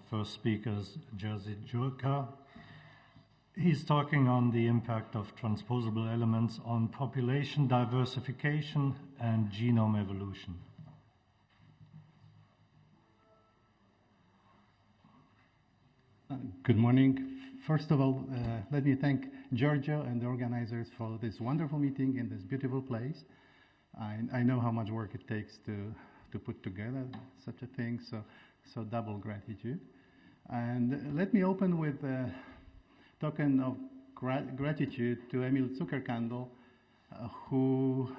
First speaker is Jerzy Jurka. He's talking on the impact of transposable elements on population diversification and genome evolution. Good morning. First of all, let me thank Giorgio and the organizers for this wonderful meeting in this beautiful place. I know how much work it takes to put together such a thing, so double gratitude. And let me open with a token of gratitude to Emil Zuckerkandl, who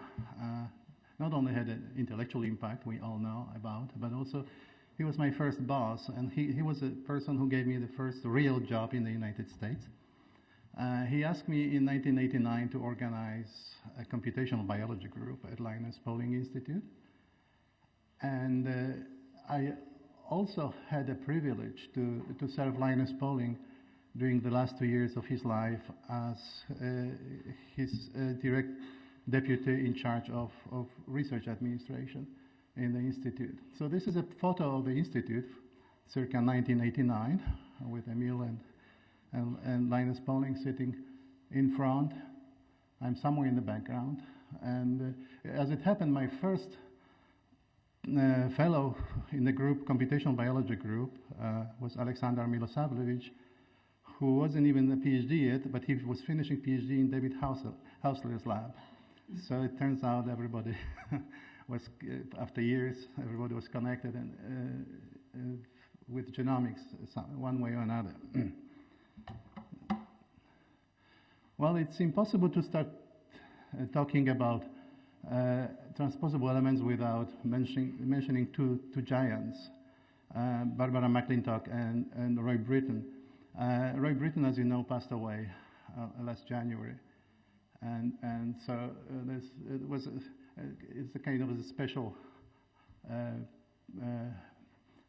not only had an intellectual impact we all know about, but also he was my first boss, and he was a person who gave me the first real job in the United States. He asked me in 1989 to organize a computational biology group at Linus Pauling Institute. And I also had the privilege to serve Linus Pauling during the last 2 years of his life as his direct deputy in charge of research administration in the Institute. So this is a photo of the Institute, circa 1989, with Emil and Linus Pauling sitting in front. I'm somewhere in the background. And as it happened, my first fellow in the group, computational biology group, was Alexander Milosavljevic, who wasn't even a PhD yet, but he was finishing PhD in David Hausler's lab. So it turns out everybody was, after years, everybody was connected and with genomics one way or another. Well, it's impossible to start talking about transposable elements without mentioning two giants, Barbara McClintock and Roy Britton. Roy Britton, as you know, passed away last January, and so it's a kind of a special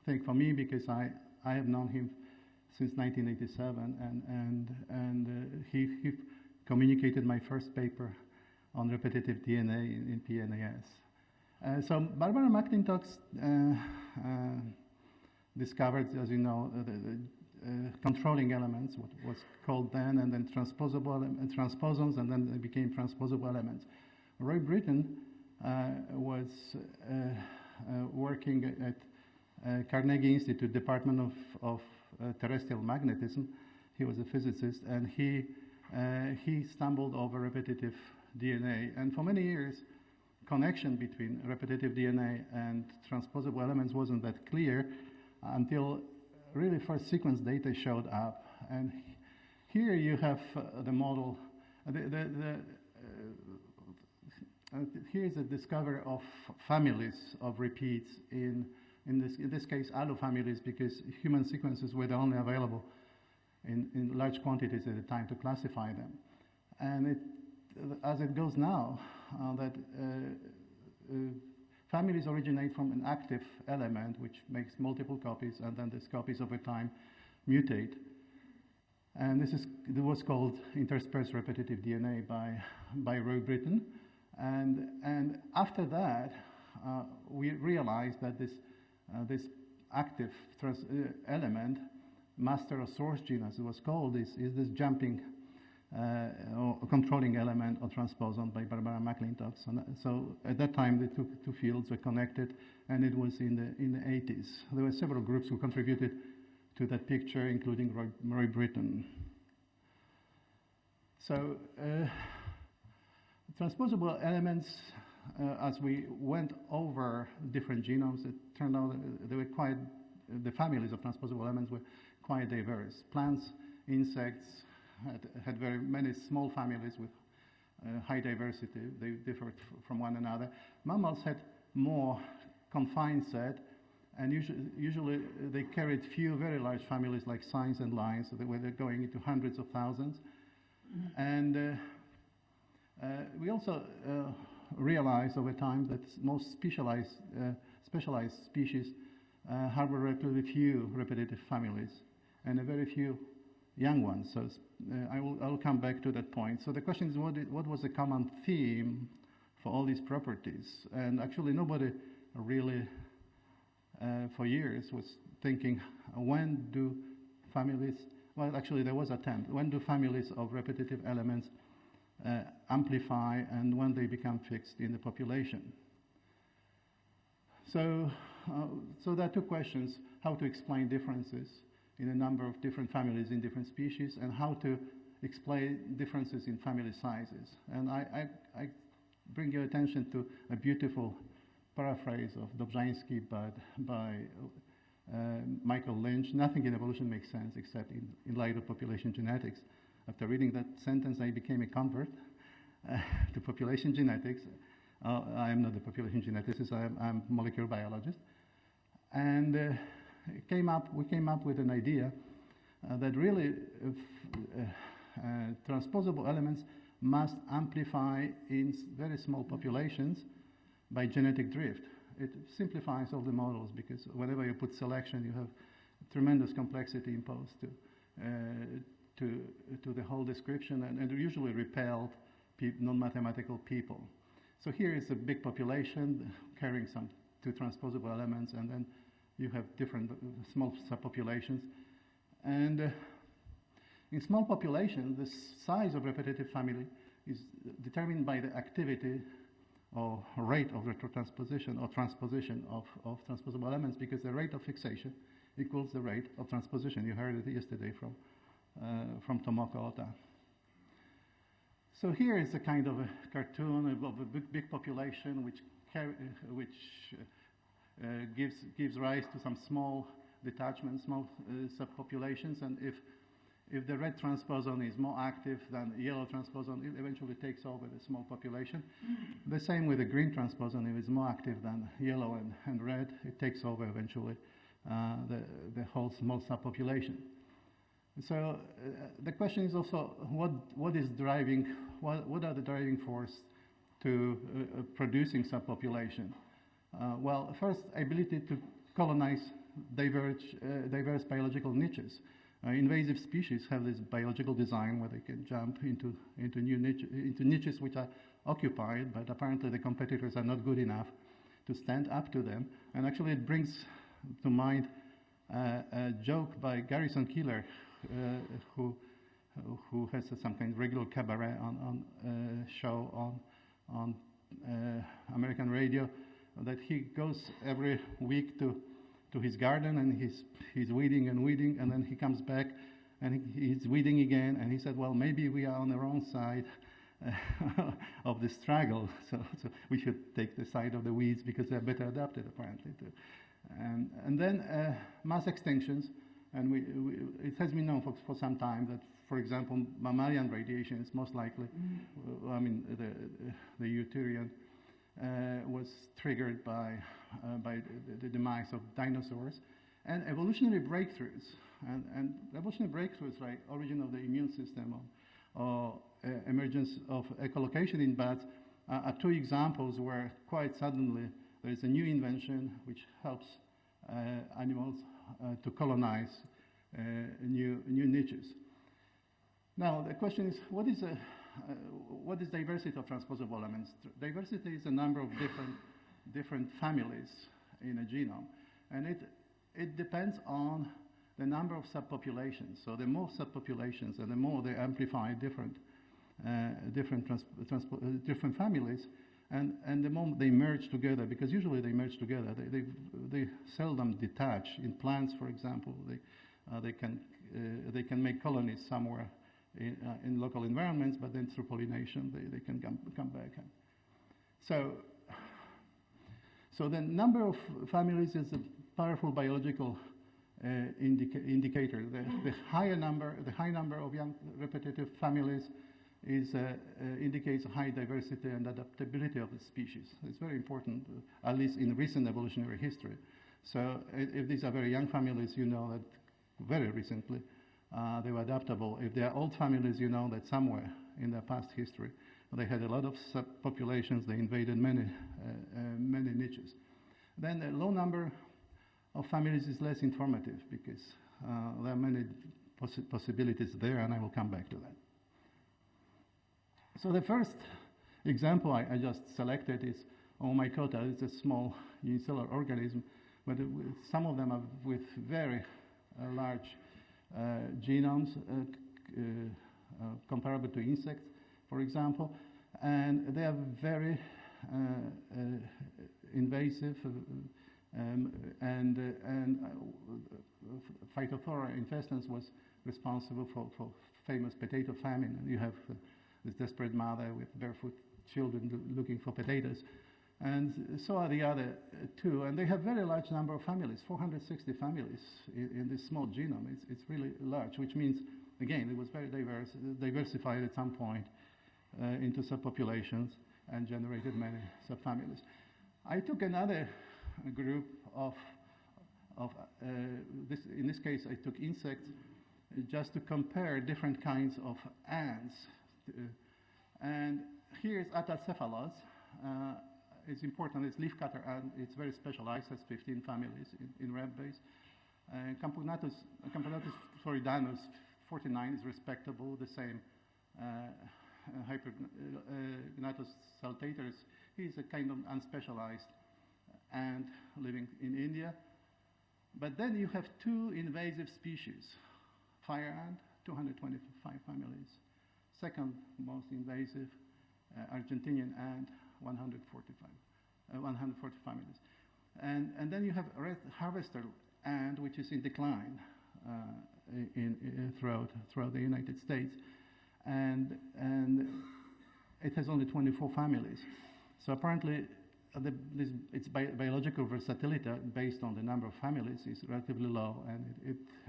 thing for me, because I have known him since 1987, and he communicated my first paper on repetitive DNA in PNAS. So Barbara McClintock discovered, as you know, the controlling elements, what was called then, and then transposons, and then they became transposable elements. Roy Britton was working at Carnegie Institute, Department of Terrestrial Magnetism. He was a physicist, and he stumbled over repetitive DNA, and for many years, connection between repetitive DNA and transposable elements wasn't that clear until really first sequence data showed up. And here you have the model. Here's the discovery of families of repeats in this case allo families, because human sequences were only available in large quantities at the time to classify them. And as it goes now, that families originate from an active element which makes multiple copies, and then these copies over time mutate. And this was called interspersed repetitive DNA by Roy Britton. And after that, we realized that this active element, master or source gene as it was called, is this jumping or controlling element or transposon by Barbara McClintock. So at that time, the two fields were connected, and it was in the 80s. There were several groups who contributed to that picture, including Roy Britton. So transposable elements, as we went over different genomes, it turned out they were the families of transposable elements were quite diverse. Plants, insects had very many small families with high diversity. They differed from one another. Mammals had more confined set, and usually they carried few very large families like signs and lines, so they're going into hundreds of thousands. And we also realized over time that most specialized species harbor relatively few repetitive families and a very few young ones. So I will come back to that point. So the question is, what was the common theme for all these properties? And actually nobody really for years was thinking when do families, well, actually there was an attempt, when do families of repetitive elements amplify and when they become fixed in the population? So there are two questions: how to explain differences in a number of different families in different species, and how to explain differences in family sizes. And I bring your attention to a beautiful paraphrase of Dobrzański by Michael Lynch. Nothing in evolution makes sense except in light of population genetics. After reading that sentence, I became a convert to population genetics. I am not a population geneticist, I'm a molecular biologist. And we came up with an idea that really transposable elements must amplify in very small populations by genetic drift. It simplifies all the models, because whenever you put selection, you have tremendous complexity imposed to the whole description, and usually repelled non-mathematical people. So here is a big population carrying some two transposable elements, and then you have different small subpopulations. And in small populations, the size of repetitive family is determined by the activity or rate of retrotransposition or transposition of transposable elements, because the rate of fixation equals the rate of transposition. You heard it yesterday from Tomoko Ota. So here is a kind of a cartoon of a big population which gives rise to some small detachments, small subpopulations, and if the red transposon is more active than the yellow transposon, it eventually takes over the small population. The same with the green transposon. If it's more active than yellow and red, it takes over eventually the whole small subpopulation. So the question is also what are the driving force to producing subpopulation? Well, first, ability to colonize diverse biological niches. Invasive species have this biological design where they can jump into niches which are occupied, but apparently the competitors are not good enough to stand up to them. And actually it brings to mind a joke by Garrison Keillor, who has some kind of regular cabaret show on American radio, that he goes every week to his garden, and he's weeding, and then he comes back and he's weeding again, and he said, well, maybe we are on the wrong side of the struggle, so we should take the side of the weeds because they're better adapted apparently to. And then mass extinctions, and it has been known for some time that, for example, mammalian radiation is most likely, the Euterian was triggered by the demise of dinosaurs, and evolutionary breakthroughs, and evolutionary breakthroughs like origin of the immune system or emergence of echolocation in bats are two examples where quite suddenly there is a new invention which helps animals to colonize new niches. Now the question is, what is diversity of transposable elements? Diversity is a number of different families in a genome, and it depends on the number of subpopulations. So the more subpopulations and the more they amplify different families, and the more they merge together, because usually they merge together. They seldom detach. In plants, for example, they can make colonies somewhere in local environments, but then through pollination they can come back. So the number of families is a powerful biological indicator. The high number of young repetitive families indicates high diversity and adaptability of the species. It's very important, at least in recent evolutionary history. So if these are very young families, you know that very recently they were adaptable. If they are old families, you know that somewhere in their past history they had a lot of subpopulations. They invaded many niches. Then a low number of families is less informative, because there are many possibilities there, and I will come back to that. So the first example I just selected is Omicota. It's a small unicellular organism, but some of them are with very large genomes comparable to insects, for example, and they are very invasive, and Phytophthora infestans was responsible for famous potato famine. And you have this desperate mother with barefoot children looking for potatoes, and so are the other two. And they have very large number of families, 460 families in this small genome. It's really large, which means, again, it was very diversified at some point into subpopulations and generated many subfamilies. I took another group of in this case I took insects, just to compare different kinds of ants. And here's Atacephalus. It's important, it's leafcutter ant, it's very specialized, has 15 families in red base. Camponatus floridanus, 49 is respectable, the same. Hypergnathus saltatus, he's a kind of unspecialized ant living in India. But then you have two invasive species. Fire ant, 225 families. Second most invasive, Argentinian ant, 140 families. And then you have red harvester ant, which is in decline throughout the United States. And it has only 24 families. So apparently, its biological versatility based on the number of families is relatively low, and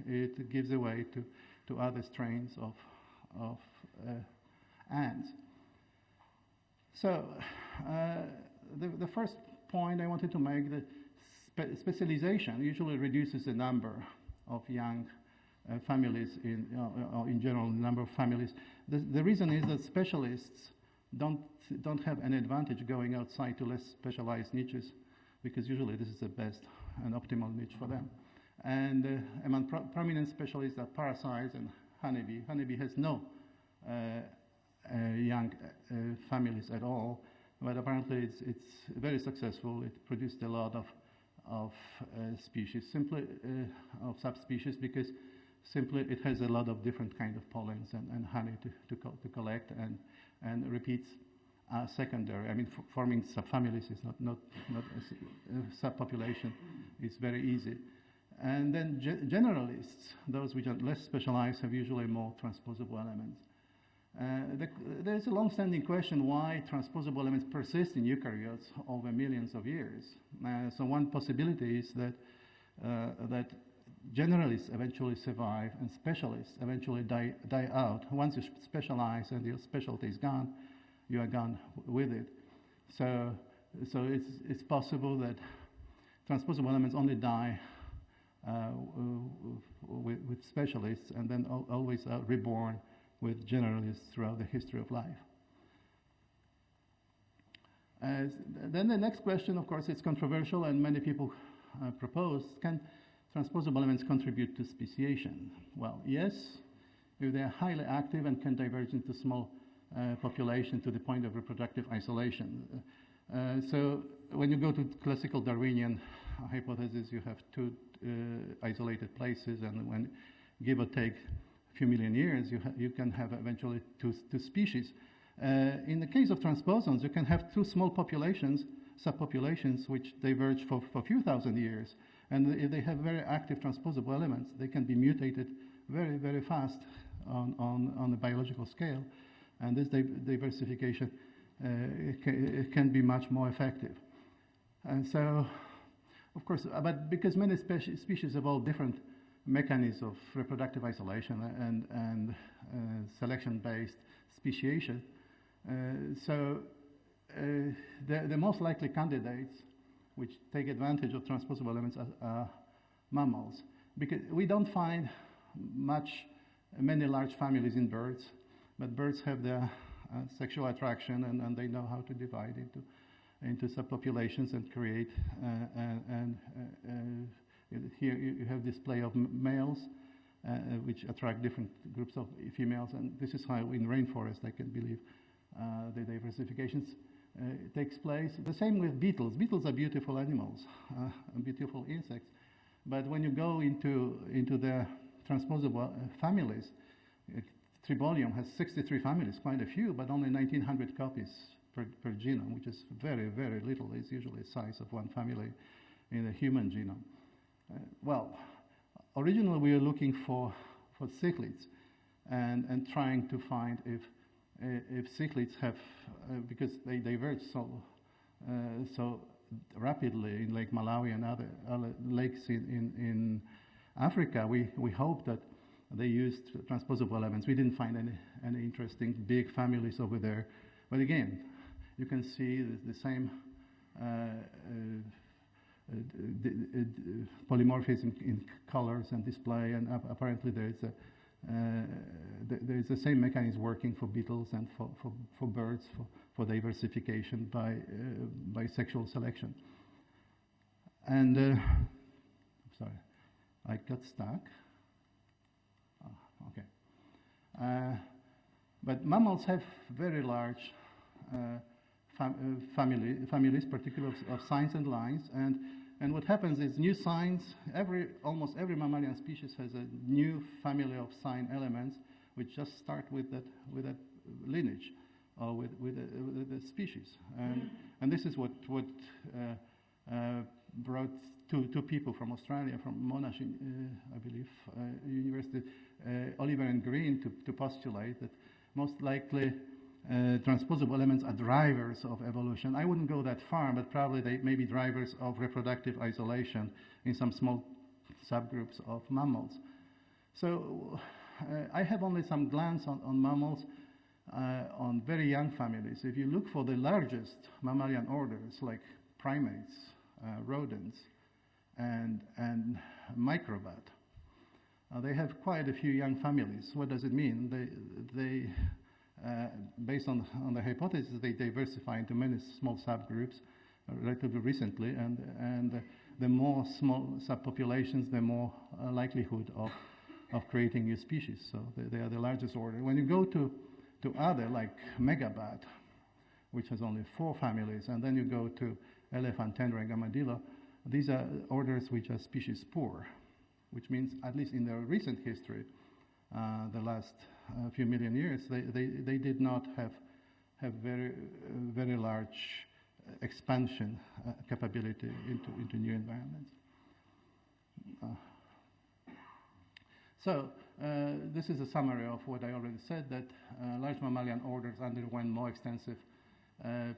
it gives away to other strains of ants. So the first point I wanted to make, that specialization usually reduces the number of young families in general, the number of families. The reason is that specialists don't have an advantage going outside to less specialized niches, because usually this is the best and optimal niche for them. And among prominent specialists are parasites and honeybee. Honeybee has no young families at all, but apparently it's very successful. It produced a lot of species, simply of subspecies, because simply it has a lot of different kind of pollens and honey to collect, and repeats are secondary. I mean, forming subfamilies is not a subpopulation. It's very easy. And then generalists, those which are less specialized, have usually more transposable elements. There's a long-standing question why transposable elements persist in eukaryotes over millions of years. So one possibility is that generalists eventually survive and specialists eventually die out. Once you specialize and your specialty is gone, you are gone with it. So it's possible that transposable elements only die with specialists, and then always are reborn with generalists throughout the history of life. Then the next question, of course, it's controversial, and many people propose, can transposable elements contribute to speciation? Well, yes, if they are highly active and can diverge into small population to the point of reproductive isolation. So when you go to classical Darwinian hypothesis, you have two isolated places, and when give or take a few million years, you can have eventually two species. In the case of transposons, you can have two small populations, subpopulations, which diverge for a few thousand years. And if they have very active transposable elements, they can be mutated very, very fast on the biological scale. And this diversification can be much more effective. And so, of course, but because many species evolve different mechanisms of reproductive isolation and selection-based speciation, so the most likely candidates which take advantage of transposable elements are mammals, because we don't find many large families in birds, but birds have their sexual attraction, and they know how to divide into subpopulations and create. Here you have display of males, which attract different groups of females, and this is how in rainforest I can believe the diversifications takes place. The same with beetles. Beetles are beautiful animals, and beautiful insects, But when you go into the transposable families, Tribolium has 63 families, quite a few, but only 1,900 copies per genome, which is very, very little. It's usually the size of one family in a human genome. Well, originally we were looking for cichlids and trying to find if cichlids have, because they diverge so rapidly in Lake Malawi and other lakes in Africa, we hope that they used transposable elements. We didn't find any interesting big families over there. But again, you can see the same polymorphism in colors and display, and apparently there is the same mechanism working for beetles and for birds for diversification by sexual selection. And sorry, I got stuck. Okay. But mammals have very large families, particularly of signs and lines, and what happens is new signs. Almost every mammalian species has a new family of sign elements, which just start with that lineage or with the species, and this is what brought two people from Australia, from Monash, I believe, University, Oliver and Green, to postulate that most likely transposable elements are drivers of evolution. I wouldn't go that far, but probably they may be drivers of reproductive isolation in some small subgroups of mammals. So I have only some glance on mammals, on very young families. If you look for the largest mammalian orders, like primates, rodents, and microbat, they have quite a few young families. What does it mean? They based on the hypothesis, they diversify into many small subgroups relatively recently, and the more small subpopulations, the more likelihood of creating new species. So they are the largest order. When you go to other, like megabat, which has only 4 families, and then you go to elephant, tender, and armadillo, these are orders which are species poor, which means, at least in their recent history, the last few million years, they did not have very large expansion capability into new environments. So this is a summary of what I already said, that large mammalian orders underwent more extensive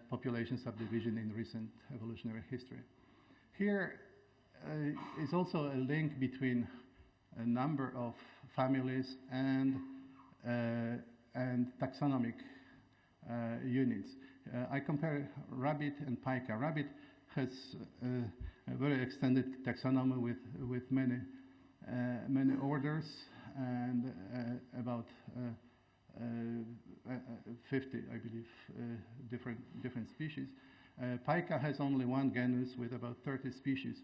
population subdivision in recent evolutionary history. Here is also a link between a number of families and taxonomic units. I compare rabbit and pica. Rabbit has a very extended taxonomy with many orders and about 50, I believe, different species. Pica has only one genus with about 30 species.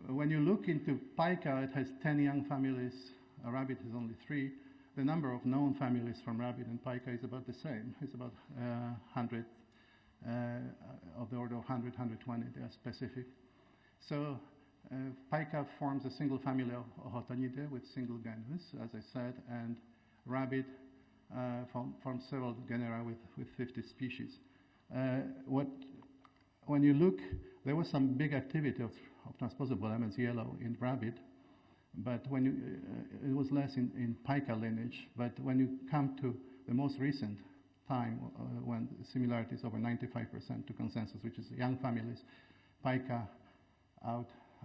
When you look into pica, it has 10 young families. A rabbit has only 3. The number of known families from rabbit and pica is about the same. It's about 100, of the order of 100, 120. They are specific. So pica forms a single family of Hotanidae with single genus, as I said, and rabbit forms several genera with 50 species. When you look, there was some big activity of transposable elements, yellow, in rabbit, but when it was less in pica lineage. But when you come to the most recent time, when similarity is over 95% to consensus, which is young families, pica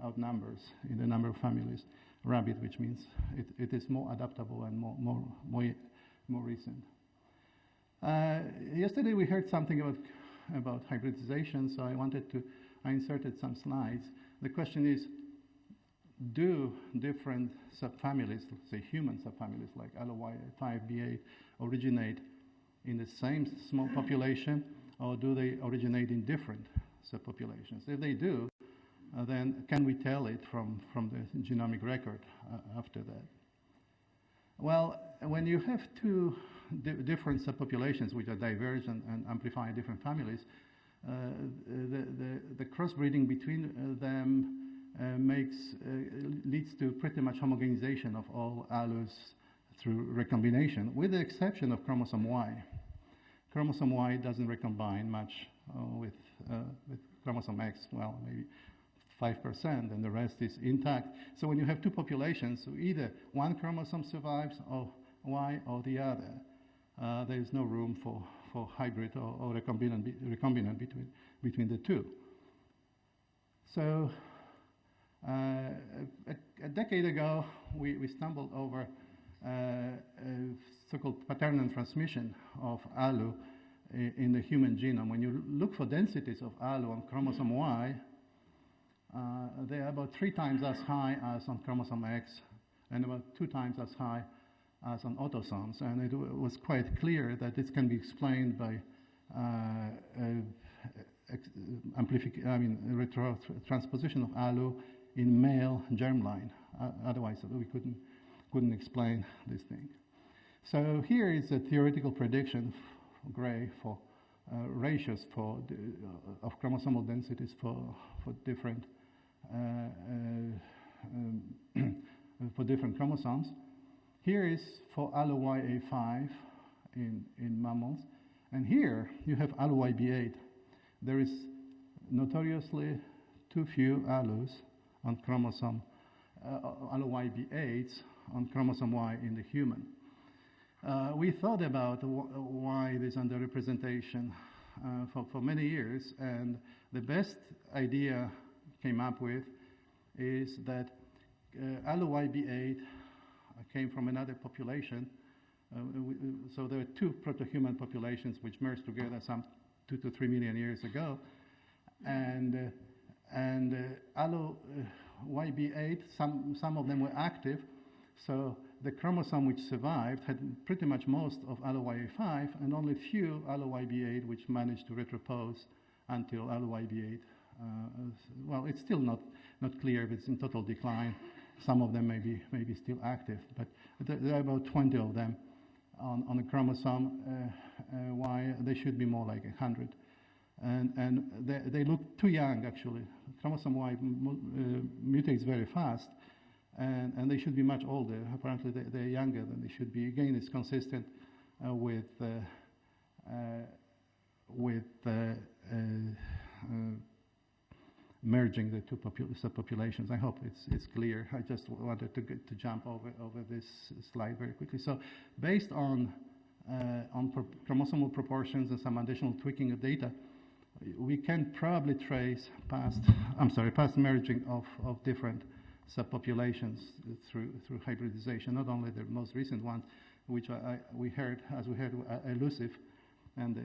outnumbers in the number of families rabbit, which means it is more adaptable and more recent. Yesterday we heard something about hybridization, so I inserted some slides. The question is, do different subfamilies, let's say human subfamilies like LOY5B8, originate in the same small population, or do they originate in different subpopulations? If they do, then can we tell it from the genomic record after that? Well, when you have two different subpopulations which are divergent and amplify different families, the crossbreeding between them leads to pretty much homogenization of all allos through recombination, with the exception of chromosome Y. Chromosome Y doesn't recombine much with chromosome X, well, maybe 5%, and the rest is intact. So when you have two populations, so either one chromosome survives, or Y, or the other. There is no room for hybrid or recombinant between the two. So a decade ago, we stumbled over so-called paternal transmission of allo in the human genome. When you look for densities of allo on chromosome Y, they are about 3 times as high as on chromosome X, and about 2 times as high as on autosomes. And it was quite clear that this can be explained by transposition of allo in male germline. Otherwise, we couldn't explain this thing. So here is a theoretical prediction, gray, for ratios of chromosomal densities for different chromosomes. Here is for allo YA5 in mammals, and here you have allo YB8. There is notoriously too few allos on chromosome allo YB8s on chromosome Y in the human. We thought about why this underrepresentation for many years, and the best idea came up with is that allo YB8 came from another population. So there are 2 proto-human populations which merged together some 2 to 3 million years ago, and allo YB8, some of them were active, so the chromosome which survived had pretty much most of allo YA5, and only few allo YB8 which managed to retropose until allo YB8. Well, it's still not clear if it's in total decline. Some of them may be still active, but there are about 20 of them on the chromosome Y. They should be more like 100, and they look too young actually. Chromosome Y mutates very fast, and they should be much older. Apparently they're younger than they should be. Again, it's consistent with merging the 2 subpopulations. I hope it's clear. I just wanted to jump over this slide very quickly. So based on chromosomal proportions and some additional tweaking of data, we can probably trace past merging of different subpopulations through hybridization, not only the most recent ones, which we heard elusive, and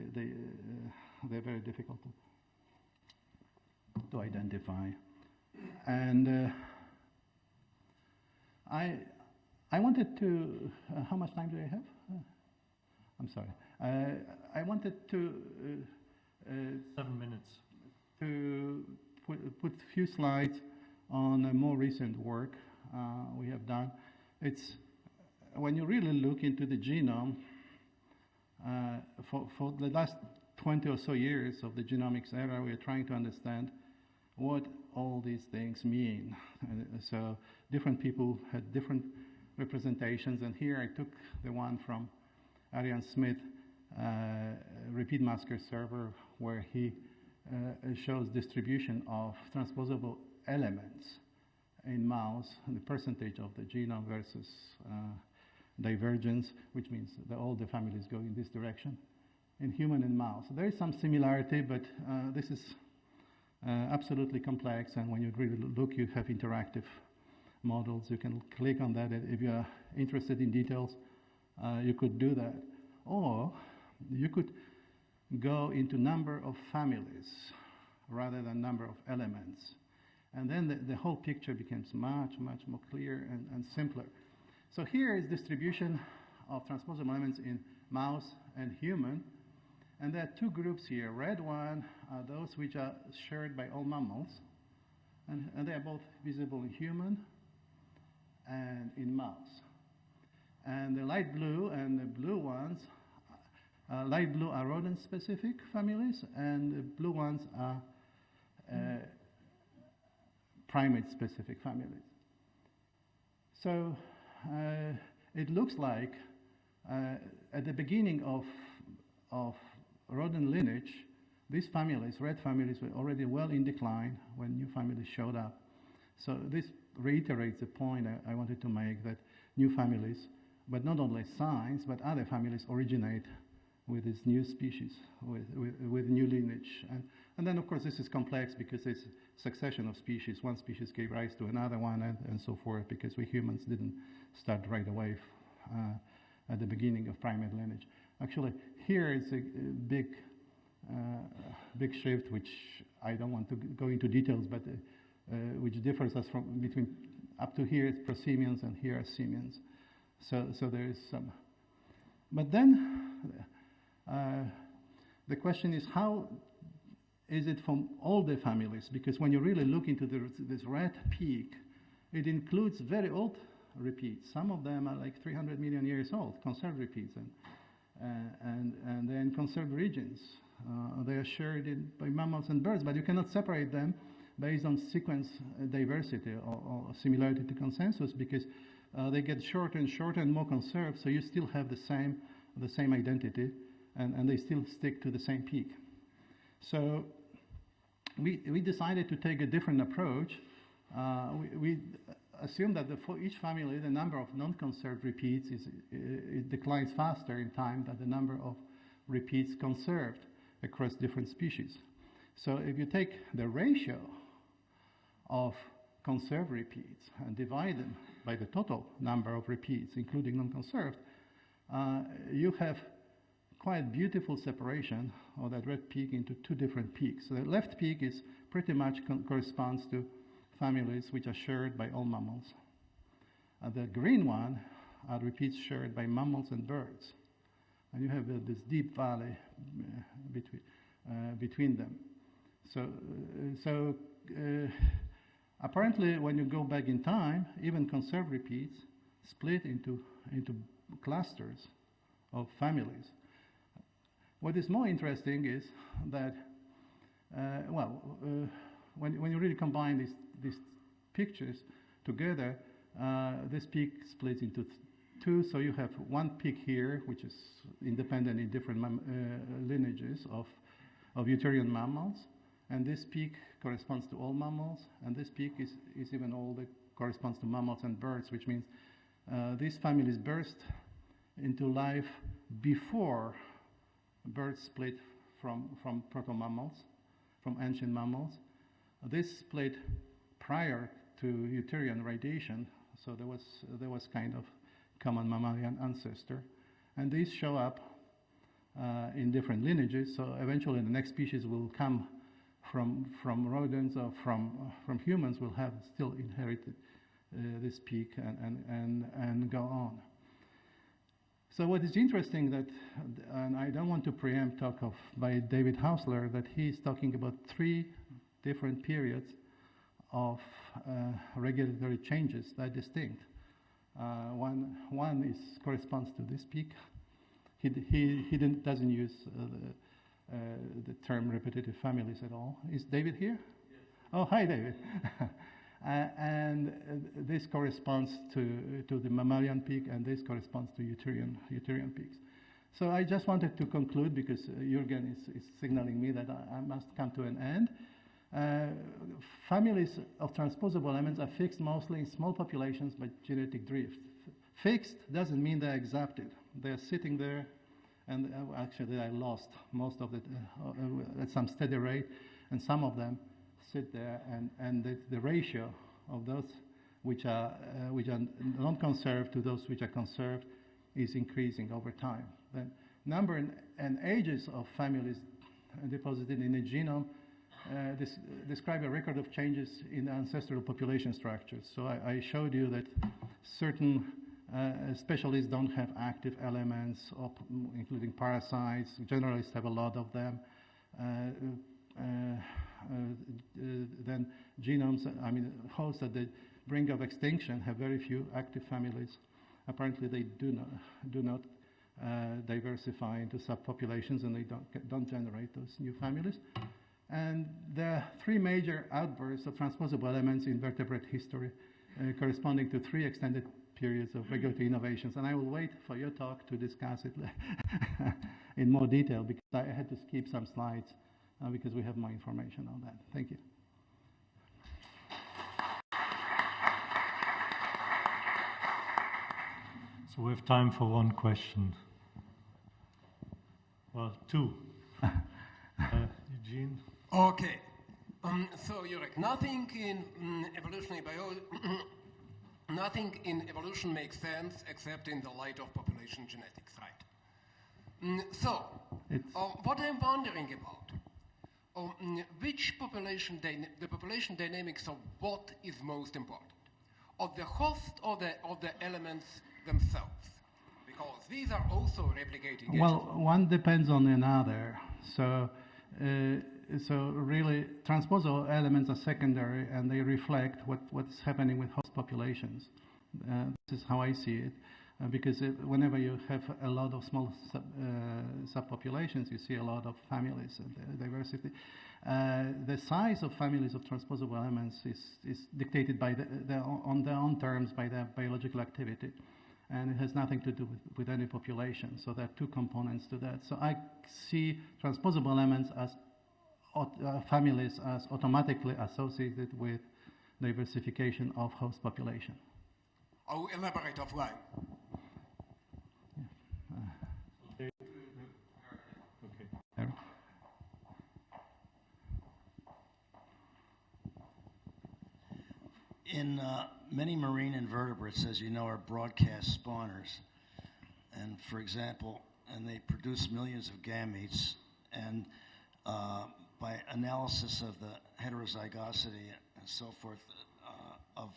they're very difficult to identify. And I wanted to, how much time do I have? I'm sorry. I wanted to 7 minutes. To put a few slides on a more recent work we have done. It's when you really look into the genome, for the last 20 or so years of the genomics era, we are trying to understand what all these things mean. So different people had different representations, and here I took the one from Arian Smith repeat masker server, where he shows distribution of transposable elements in mouse, and the percentage of the genome versus divergence, which means that all the families go in this direction, in human and mouse. There is some similarity, but this is absolutely complex, and when you really look, you have interactive models. You can click on that. If you are interested in details, you could do that. Or you could go into number of families rather than number of elements. And then the whole picture becomes much, much more clear and simpler. So here is distribution of transposable elements in mouse and human. And there are 2 groups here. Red one are those which are shared by all mammals. And they are both visible in human and in mouse. And the light blue and the blue ones, light blue are rodent-specific families, and the blue ones are primate-specific families. So it looks like at the beginning of rodent lineage, these families, red families, were already well in decline when new families showed up. So this reiterates the point I wanted to make, that new families, but not only signs, but other families originate with this new species, with new lineage. And then, of course, this is complex because it's succession of species. One species gave rise to another one, and so forth, because we humans didn't start right away at the beginning of primate lineage. Actually, here is a big shift, which I don't want to go into details, but which differs us from between up to here is prosimians and here are simians. So there is some. But then the question is, how is it from all the families? Because when you really look into this red peak, it includes very old repeats. Some of them are like 300 million years old, conserved repeats, and they're in conserved regions. They are shared by mammals and birds, but you cannot separate them based on sequence diversity or similarity to consensus, because they get shorter and shorter and more conserved, so you still have the same identity, and they still stick to the same peak. So we decided to take a different approach. We assume that for each family, the number of non-conserved repeats it declines faster in time than the number of repeats conserved across different species. So if you take the ratio of conserved repeats and divide them by the total number of repeats, including non-conserved, you have quite beautiful separation of that red peak into two different peaks. So the left peak is pretty much corresponds to families which are shared by all mammals. The green one are repeats shared by mammals and birds. And you have this deep valley between them. So apparently, when you go back in time, even conserved repeats split into clusters of families. What is more interesting is that, when you really combine these pictures together, this peak splits into two. So you have one peak here, which is independent in different lineages of Euterian mammals, and this peak corresponds to all mammals, and this peak is even older, corresponds to mammals and birds, which means these families burst into life before birds split from proto-mammals, from ancient mammals. This split prior to Euterian radiation, so there was kind of common mammalian ancestor, and these show up in different lineages. So eventually, the next species will come from rodents or from humans, will have still inherited this peak and go on. So what is interesting that, and I don't want to preempt talk by David Hausler, that he's talking about three different periods of regulatory changes that are distinct. One corresponds to this peak. He doesn't use the term repetitive families at all. Is David here? Yes. Oh, hi, David. And this corresponds to the mammalian peak, and this corresponds to Euterian peaks. So I just wanted to conclude, because Jürgen is signaling me that I must come to an end. Families of transposable elements are fixed mostly in small populations by genetic drift. Fixed doesn't mean they're exapted. They're sitting there, and actually I lost most of it at some steady rate, and some of them sit there, and the ratio of those which are non-conserved to those which are conserved is increasing over time. The number and ages of families deposited in the genome describe a record of changes in the ancestral population structures. So I showed you that certain specialists don't have active elements, including parasites. Generalists have a lot of them. Then genomes, hosts at the brink of extinction have very few active families. Apparently, they do not diversify into subpopulations, and they don't generate those new families. And there are three major outbursts of transposable elements in vertebrate history, corresponding to three extended periods of regulatory innovations. And I will wait for your talk to discuss it in more detail, because I had to skip some slides because we have more information on that. Thank you. So we have time for one question. Well, two. Eugene? Okay. So, Jurek, nothing in evolutionary biology, nothing in evolution makes sense except in the light of population genetics, right? So, what I'm wondering about, which population, the population dynamics of what is most important? Of the host or the elements themselves? Because these are also replicating agents. Well, one depends on another. So really, transposable elements are secondary, and they reflect what's happening with host populations. This is how I see it, because whenever you have a lot of small subpopulations, you see a lot of families and diversity. The size of families of transposable elements is dictated by on their own terms by their biological activity. And it has nothing to do with any population. So there are two components to that. So I see transposable elements as families as automatically associated with diversification of host population. I'll elaborate offline. Okay. In many marine invertebrates, as you know, are broadcast spawners. And for example, they produce millions of gametes, and by analysis of the heterozygosity and so forth of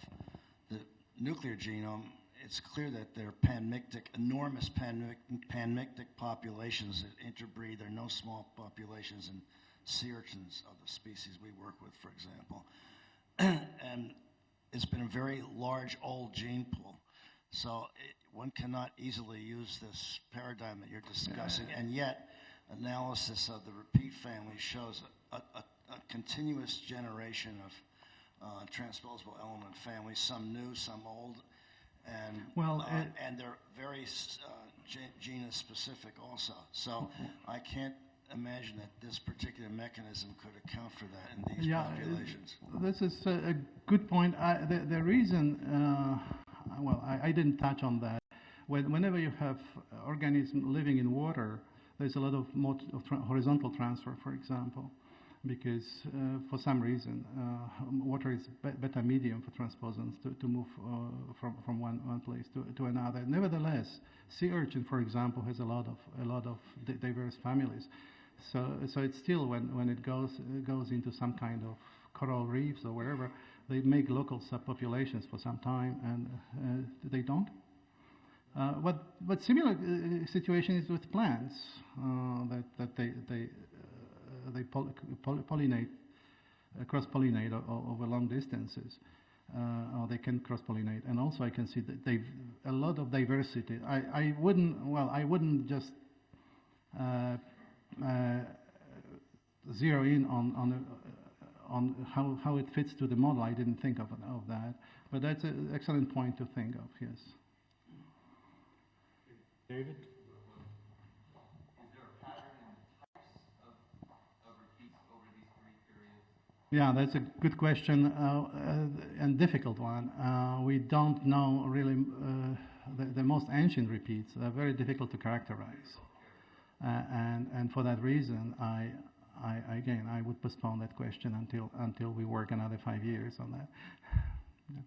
the nuclear genome, it's clear that they're panmictic, enormous panmictic populations that interbreed. There are no small populations in sea urchins of the species we work with, for example. And it's been a very large old gene pool. So one cannot easily use this paradigm that you're discussing, and yet analysis of the repeat family shows a continuous generation of transposable element families, some new, some old, and they're very genus specific also. So I can't imagine that this particular mechanism could account for that in these populations. This is a good point. The reason, I didn't touch on that. Whenever you have organisms living in water, there's a lot of horizontal transfer, for example, because for some reason water is better medium for transposons to move from one place to another. Nevertheless, sea urchin, for example, has a lot of diverse families. So it's still when it goes into some kind of coral reefs or wherever, they make local subpopulations for some time, and they don't. But similar situation is with plants that they pollinate, cross-pollinate over long distances, or they can cross-pollinate. And also I can see that they've a lot of diversity. I wouldn't just zero in on how it fits to the model. I didn't think of that, but that's an excellent point to think of. Yes. David? Is there a pattern in the types of repeats over these 3 periods? Yeah, that's a good question and difficult one. We don't know really the most ancient repeats. They're very difficult to characterize, and for that reason, I would postpone that question until we work another 5 years on that. Yeah.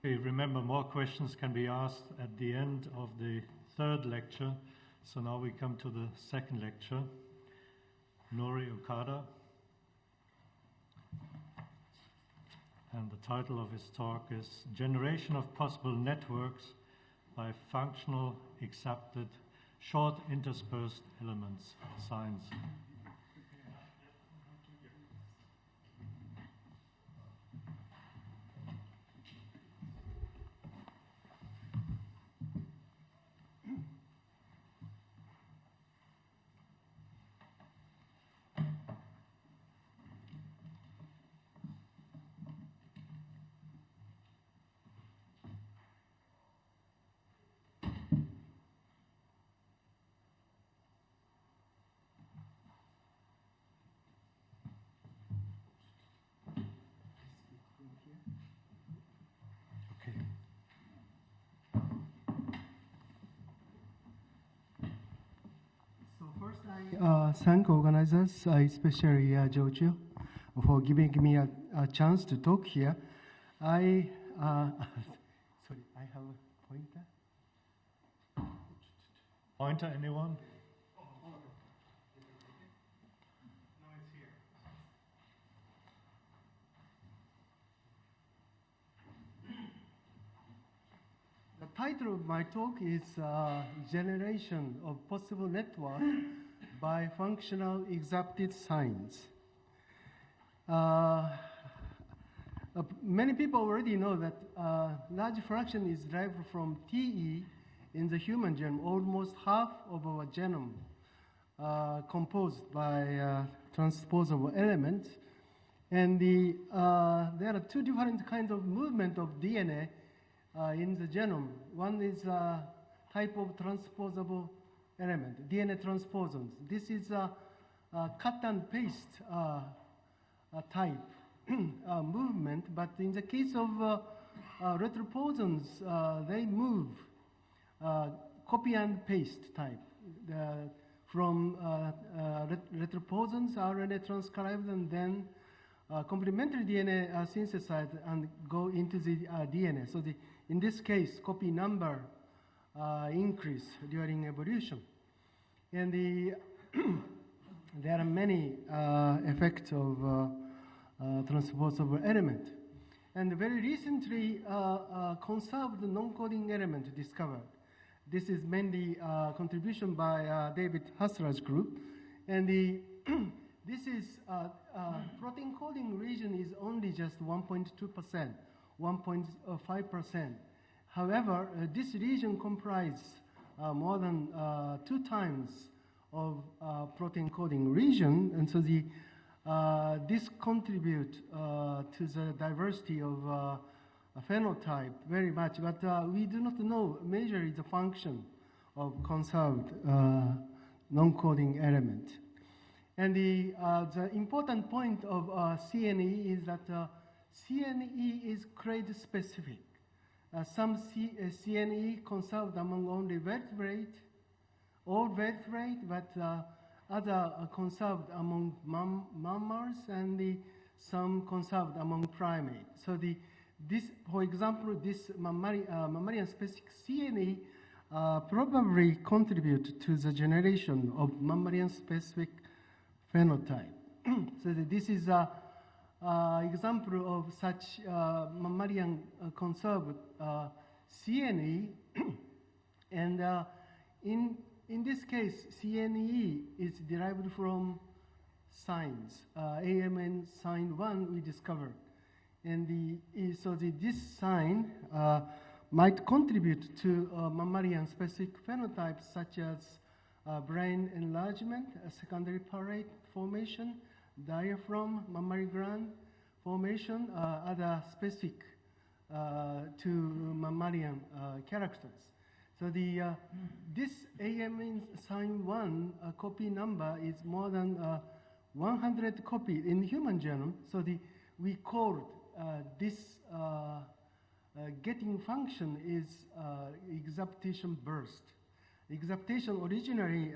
Okay, remember, more questions can be asked at the end of the 3rd lecture. So now we come to the 2nd lecture. Norihiro Okada. And the title of his talk is Generation of Possible Networks by Functional Exapted Short Interspersed Elements, Scienze. thank organizers, especially Giorgio, for giving me a chance to talk here. Sorry, I have a pointer. Pointer, anyone? The title of my talk is Generation of Possible Network by Functional Exapted Science. Many people already know that large fraction is derived from TE in the human genome. Almost half of our genome composed by transposable elements. And there are two different kinds of movement of DNA in the genome. One is a type of transposable element, DNA transposons. This is a cut and paste type movement, but in the case of retroposons, they move copy and paste type. From retroposons, RNA transcribed and then complementary DNA are synthesized and go into the DNA. So in this case, copy number increase during evolution. And there are many effects of transposable element. And very recently, conserved non-coding element discovered. This is mainly contribution by David Hassler's group. And this is protein coding region is only just 1.2%, 1.5%. However, this region comprises more than 2 times of protein coding region, and so this contribute to the diversity of a phenotype very much. But we do not know majorly the function of conserved non-coding element. And the important point of CNE is that CNE is clade specific. Some CNE conserved among only vertebrate, all vertebrate, but other conserved among mammals and some conserved among primates. So this, for example, this mammalian specific CNE probably contribute to the generation of mammalian specific phenotype. So this is an example of such mammalian conserved CNE, and in this case, CNE is derived from signs. AMN sign 1 we discovered, and this sign might contribute to mammalian specific phenotypes such as brain enlargement, secondary parietal formation, diaphragm, mammary gland formation, other specific to mammalian characters. So this AMN sign 1 copy number is more than 100 copies in human genome. So we called this getting function is exaptation burst. Exaptation originally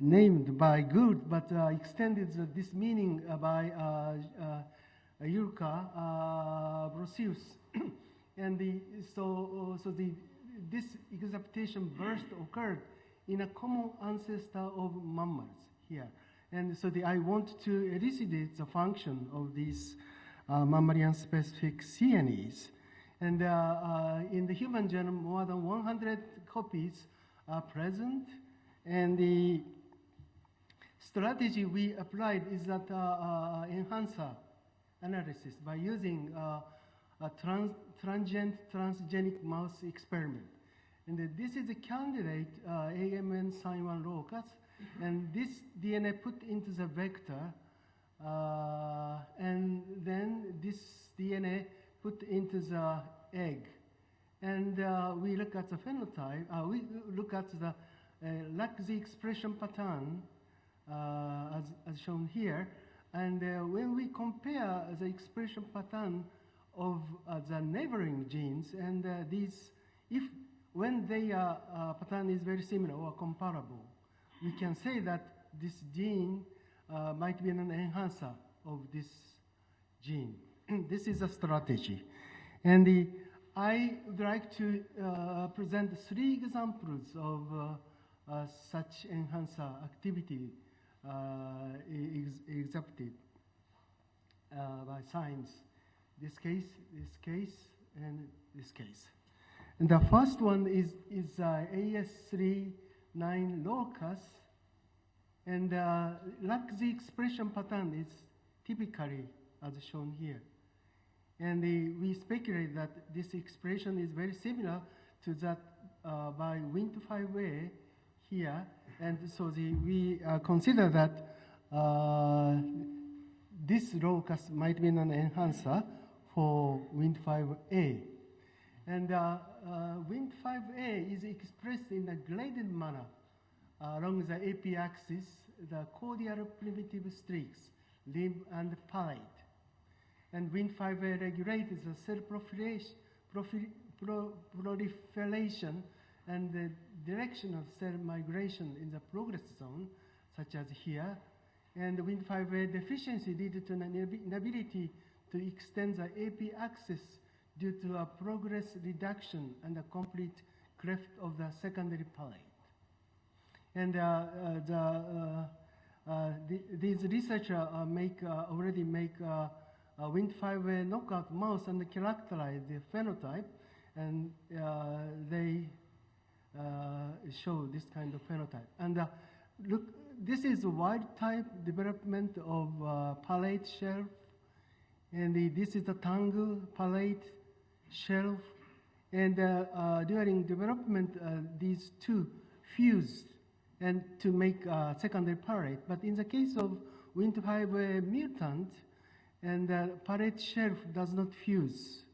named by Good, but extended this meaning by Jurka, Brosius, and this exaptation burst occurred in a common ancestor of mammals here, and so I want to elucidate the function of these mammalian specific CNEs, and in the human genome, more than 100 copies are present, and the strategy we applied is that enhancer analysis by using a transient transgenic mouse experiment. And this is a candidate AMN sign 1 locus, and this DNA put into the vector, and then this DNA put into the egg. And we look at the phenotype, we look at the the expression pattern as shown here. And when we compare the expression pattern of the neighboring genes, and when their pattern is very similar or comparable, we can say that this gene might be an enhancer of this gene. This is a strategy. And I would like to present 3 examples of such enhancer activity exapted by science. This case, and this case. And the first one is AS39 locus, and the expression pattern is typically as shown here. And we speculate that this expression is very similar to that by Wnt5a here, and so we consider that this locus might be an enhancer for Wnt5a. And Wnt5a is expressed in a graded manner along the AP axis, the cordial primitive streaks, limb and palate. And Wnt5a regulates the cell proliferation and the direction of cell migration in the progress zone, such as here. And Wnt5a deficiency leads to an inability to extend the AP axis due to a progress reduction and a complete cleft of the secondary palate. And these researchers already make Wnt5a knockout mouse and characterize the phenotype, and they show this kind of phenotype. And look, this is a wild type development of palate shelf, and this is the tangle palate shelf, and during development these two fused and to make secondary palate. But in the case of Wnt5a mutant, and palate shelf does not fuse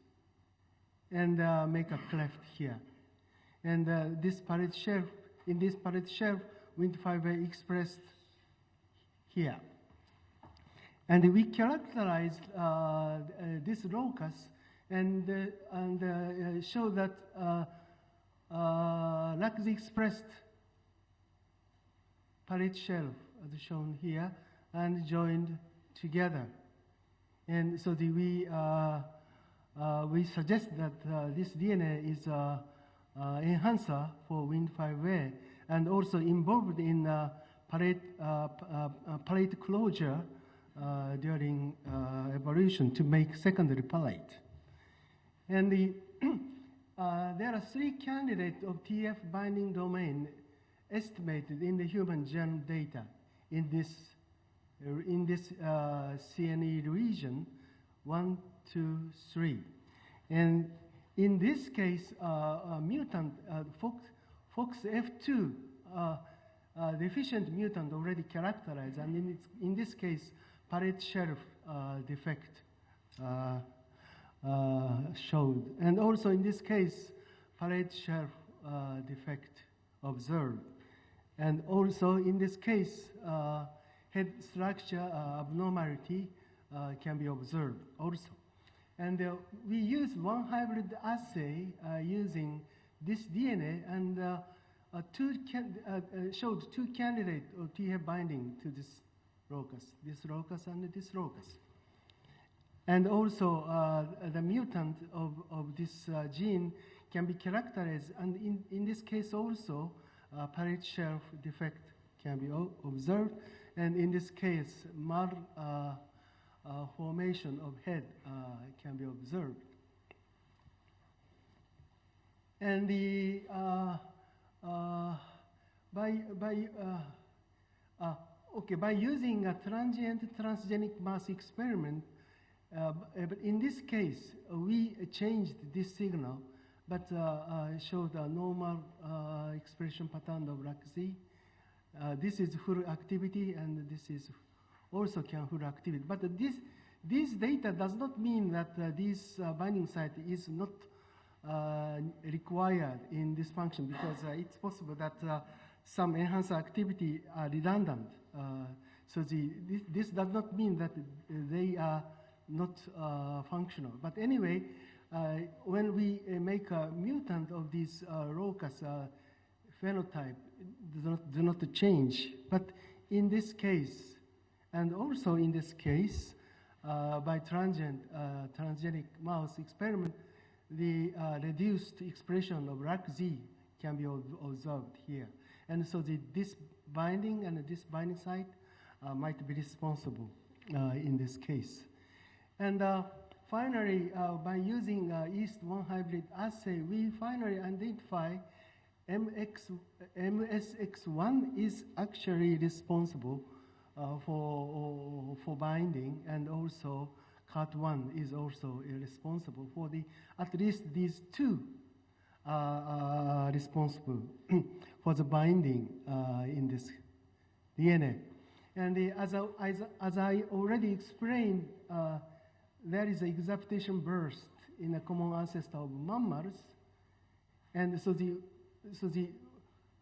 and make a cleft here. And this palate shelf, in this palate shelf, Wnt5a expressed here. And we characterize this locus and show that like the expressed palate shelf as shown here and joined together. And so we suggest that this DNA is enhancer for Wnt5a and also involved in palate closure during evolution to make secondary palate. And there are 3 candidates of TF binding domain estimated in the human genome data in this CNE region, 1, 2, 3. And in this case, a mutant, FOXF2, deficient mutant already characterized, and in this case, palate shelf defect showed. And also in this case, palate shelf defect observed. And also in this case, head structure abnormality can be observed also. And we use one hybrid assay using this DNA and showed 2 candidates of TF binding to this locus and this locus. And also the mutant of this gene can be characterized, and in this case also palate shelf defect can be observed, and in this case formation of head can be observed. And by using a transient transgenic mass experiment, but in this case we changed this signal, but showed a normal expression pattern of LAC-Z. This is full activity, and this is also can full activity. But this data does not mean that this binding site is not required in this function, because it's possible that some enhancer activity are redundant. So this does not mean that they are not functional. But anyway, when we make a mutant of this locus phenotype, do not change. But in this case, and also in this case, by transgenic mouse experiment, the reduced expression of RAC-Z can be observed here. And so this binding and this binding site might be responsible in this case. And finally, by using yeast-1 hybrid assay, we finally identify MSX1 is actually responsible for binding, and also CAT1 is also responsible for at least these two responsible for the binding in this DNA. And as I already explained, there is an exaptation burst in a common ancestor of mammals, and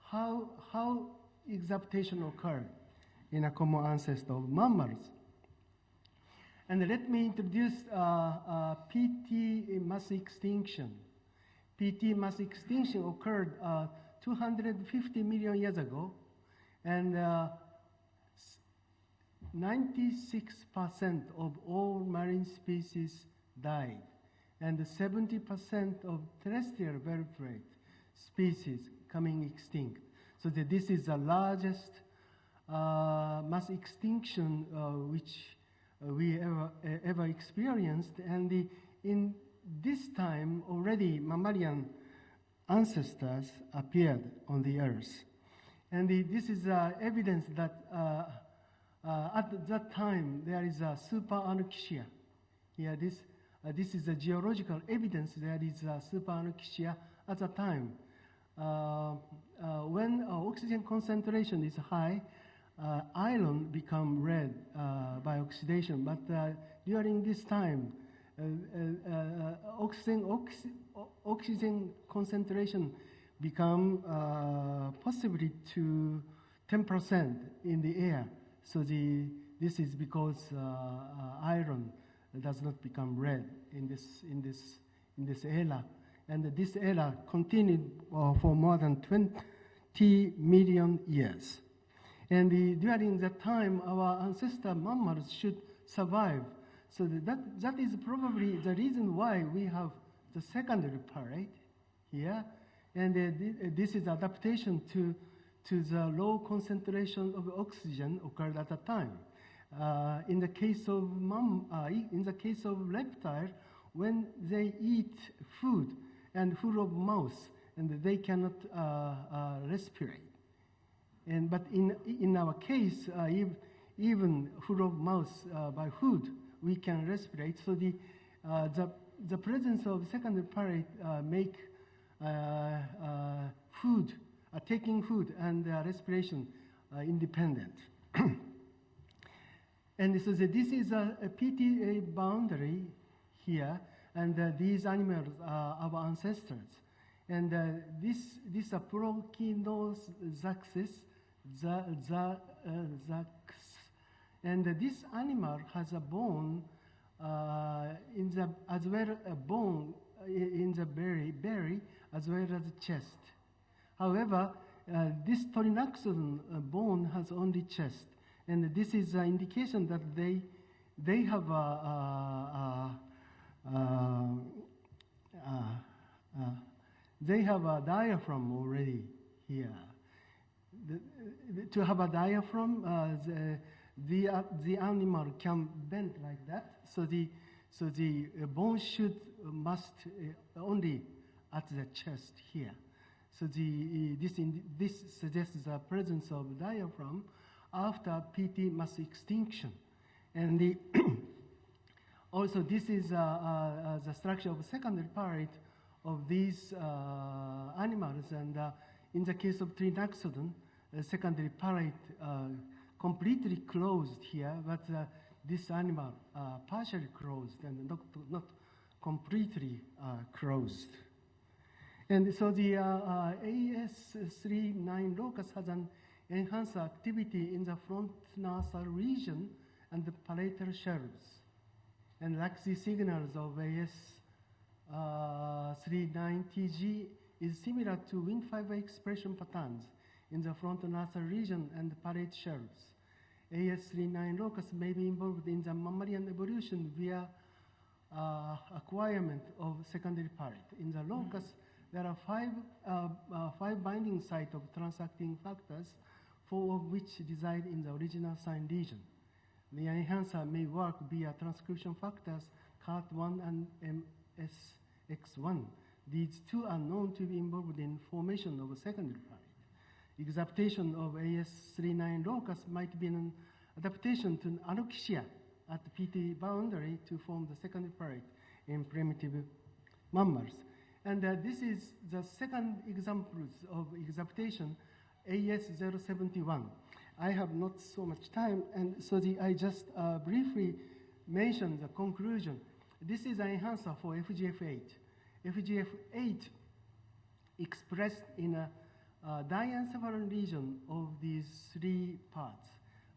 how exaptation occurred in a common ancestor of mammals. And let me introduce PT mass extinction. PT mass extinction occurred 250 million years ago, and 96% of all marine species died, and 70% of terrestrial vertebrate species coming extinct. So this is the largest mass extinction which we ever experienced, and in this time already mammalian ancestors appeared on the earth. And this is evidence that at that time there is a super-anoxia. Yeah, this is a geological evidence there is a super-anoxia at the time. When oxygen concentration is high, iron become red by oxidation, but during this time, oxygen concentration become possibly to 10% in the air. So this is because iron does not become red in this era, and this era continued for more than 20 million years. And during that time, our ancestor mammals should survive. So that is probably the reason why we have the secondary parade here. And this is adaptation to the low concentration of oxygen occurred at the time. In the case of reptile, when they eat food and food of mouse, and they cannot respirate. But in our case, even food of mouse by food, we can respirate. So the presence of secondary parade make food, taking food and respiration independent. And so this is a PTA boundary here, and these animals are our ancestors. And this Prochynozaxis, and this animal has a bone as well a bone in the belly as well as the chest. However, this Torinaxodon bone has only chest, and this is an indication that they have a diaphragm already here. To have a diaphragm, the animal can bend like that. So the bone must only at the chest here. So this suggests the presence of diaphragm after PT mass extinction, and also this is the structure of secondary parade of these animals. And in the case of Trinaxodon, secondary parade completely closed here, but this animal partially closed and not completely closed. And so the AS39 locus has an enhanced activity in the front nasal region and the palatal shelves. And laxy signals of AS39TG is similar to wind fiber expression patterns in the front nasal region and the palate shelves. AS39 locus may be involved in the mammalian evolution via acquirement of secondary parent. In the locus, there are five binding sites of transacting factors, 4 of which reside in the original sign region. The enhancer may work via transcription factors CART1 and MSX1. These two are known to be involved in formation of a secondary parent. Exaptation of AS39 locus might be an adaptation to anoxia at the PT boundary to form the secondary parent in primitive mammals. And this is the second example of exaptation, AS071. I have not so much time, and so I just briefly mentioned the conclusion. This is an enhancer for FGF8. FGF8 expressed in a diencephalon region of these 3 parts: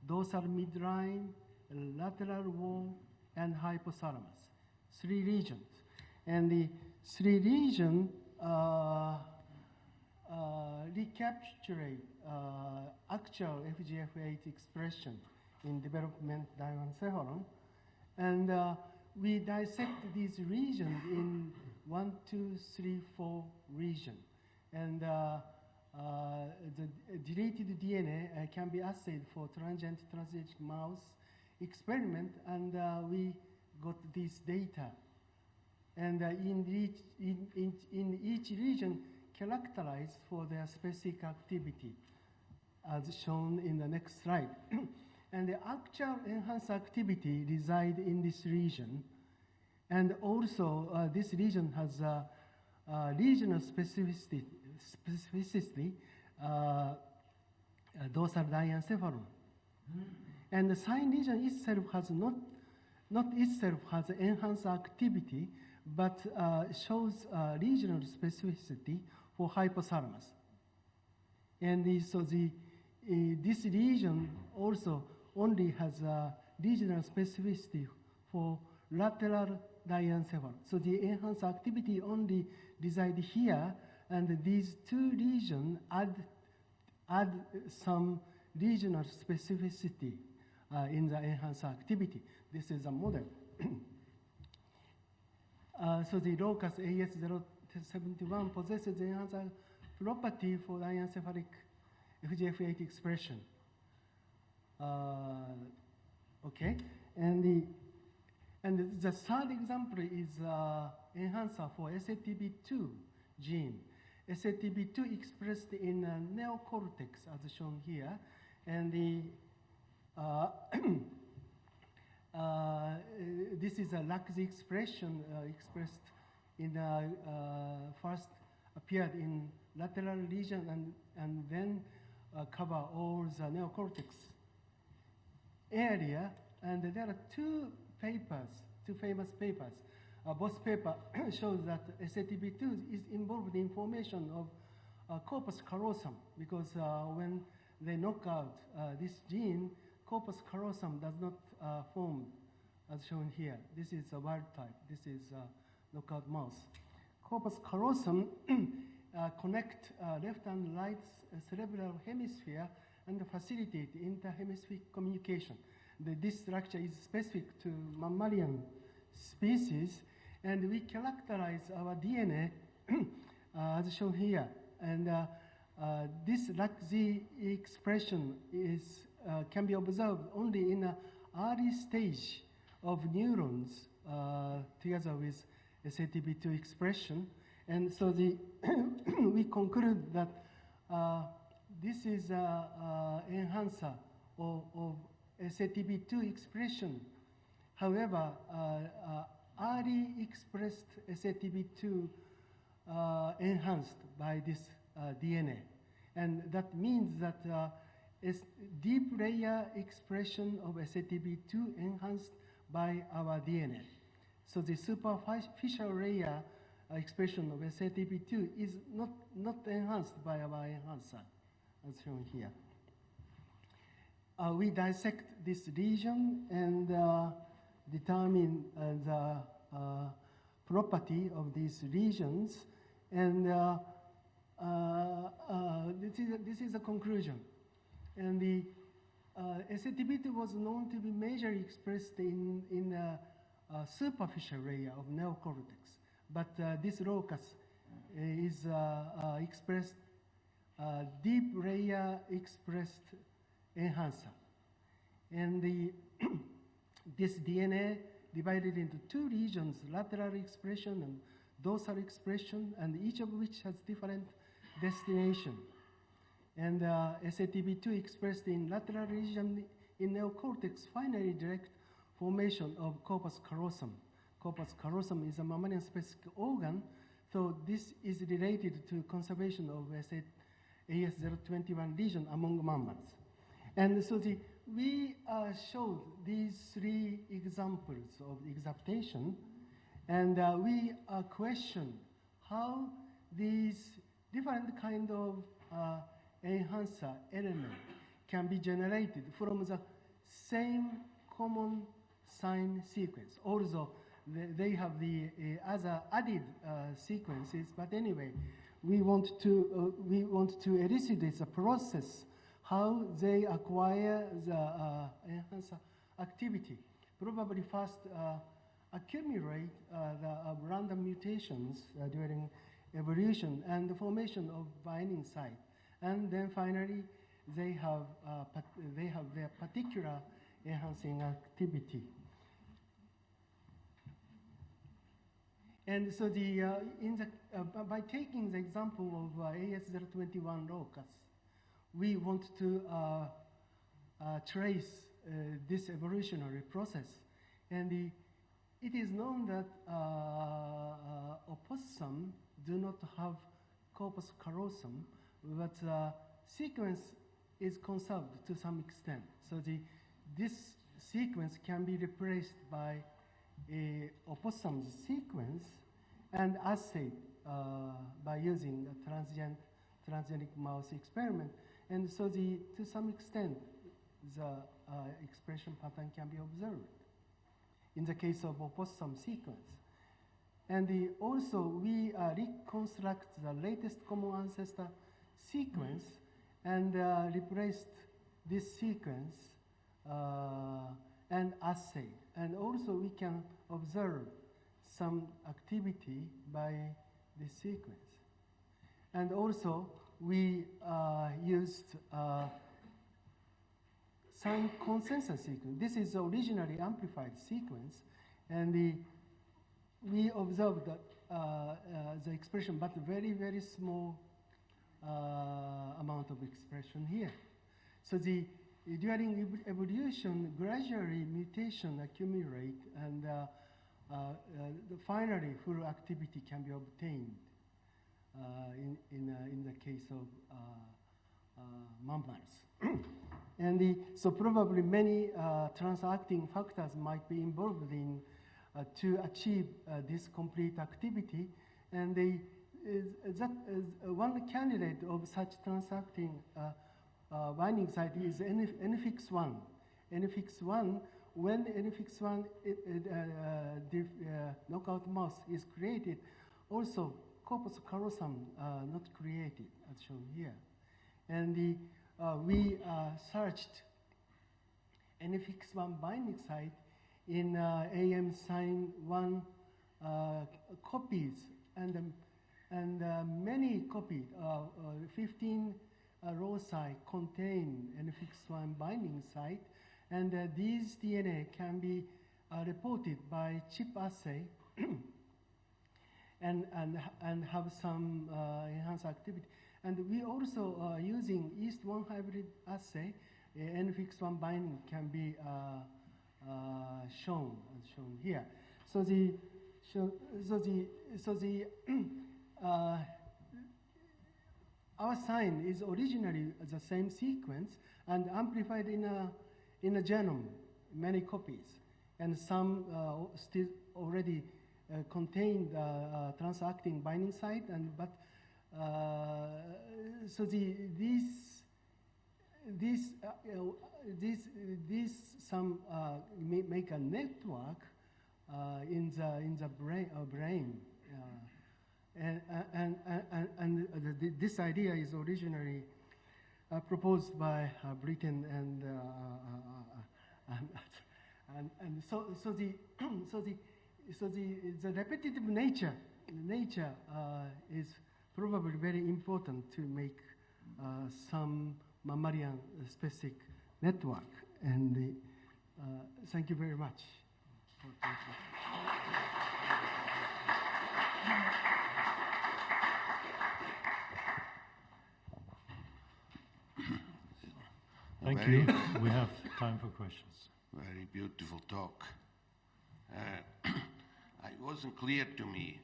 dorsal midline, lateral wall, and hypothalamus. 3 regions. And the 3 regions recapturate actual FGF8 expression in development diencephalon. And we dissect these regions in 1, 2, 3, 4 region. And the deleted DNA can be assayed for transient transgenic mouse experiment, and we got this data. And in each region characterized for their specific activity, as shown in the next slide. And the actual enhanced activity reside in this region. And also, this region has regional specificity, dorsal diencephalon. And the sign region itself has not itself has enhanced activity, but shows regional specificity for hypothalamus. And this region also only has regional specificity for lateral diencephalon. So the enhanced activity only reside here, and these 2 regions add some regional specificity in the enhanced activity. This is a model. So the locus AS071 possesses the enhanced property for diencephalic FGF8 expression. Okay, and the third example is enhancer for SATB2 gene. SATB2 expressed in neocortex, as shown here, and this is a LACZ expression expressed in first appeared in lateral region and then cover all the neocortex area. And there are 2 papers, 2 famous papers. Both paper shows that SATB2 is involved in formation of corpus callosum, because when they knock out this gene, corpus callosum does not form as shown here. This is a wild type. This is a knockout mouse. Corpus callosum connect left and right cerebral hemisphere and facilitate interhemispheric communication. This structure is specific to mammalian species, and we characterize our DNA as shown here. And this LACZ expression can be observed only in an early stage of neurons together with SATB2 expression. And so we conclude that this is an enhancer of SATB2 expression. However, early expressed SATB2 enhanced by this DNA. And that means that deep layer expression of SATB2 enhanced by our DNA. So the superficial layer expression of SATB2 is not enhanced by our enhancer, as shown here. We dissect this region and determine the property of these regions, and this is a conclusion. And SATB2 was known to be majorly expressed in a superficial layer of neocortex, but this locus is expressed deep layer expressed enhancer. And this DNA divided into two regions, lateral expression and dorsal expression, and each of which has different destination. And SATB2 expressed in lateral region in neocortex finally direct formation of corpus callosum. Corpus callosum is a mammalian specific organ, so this is related to conservation of AS021 lesion among mammals. And so we showed these three examples of exaptation, and we questioned how these different kind of enhancer element can be generated from the same common sign sequence. Also, they have the other added sequences, but anyway, we want to elucidate the process, how they acquire the enhancer activity. Probably first accumulate the random mutations during evolution and the formation of binding site. And then finally, they have their particular enhancing activity. And so by taking the example of AS021 locus, we want to trace this evolutionary process. And it is known that opossum do not have corpus callosum, but sequence is conserved to some extent. So this sequence can be replaced by a opossum's sequence and assayed by using a transgenic mouse experiment. And so to some extent, the expression pattern can be observed in the case of opossum sequence. And also, we reconstruct the latest common ancestor sequence and replaced this sequence and assay. And also, we can observe some activity by this sequence. And also, we used sign consensus sequence. This is the originally amplified sequence, and we observed that the expression, but very, very small amount of expression here. So during evolution, gradually mutation accumulate, and finally full activity can be obtained in the case of mammals. And so probably many transacting factors might be involved in to achieve this complete activity. And one candidate of such transacting binding site is NFX1. NFX1, when NFX1 knockout mouse is created, also corpus callosum not created, as shown here. And we searched NFX1 binding site in AM sign 1 copies, and many copies, 15 loci contain NFX1 binding site, and these DNA can be reported by chip assay and have some enhanced activity. And we also using East1 hybrid assay, NFX1 binding can be shown, as shown here. Our sign is originally the same sequence and amplified in a genome, many copies, and some still already contain the transacting binding site, and but these some make a network in the brain. And this idea is originally proposed by Britain and so the the repetitive nature is probably very important to make some mammalian specific network. And thank you very much. Thank you. We have time for questions. Very beautiful talk. It wasn't clear to me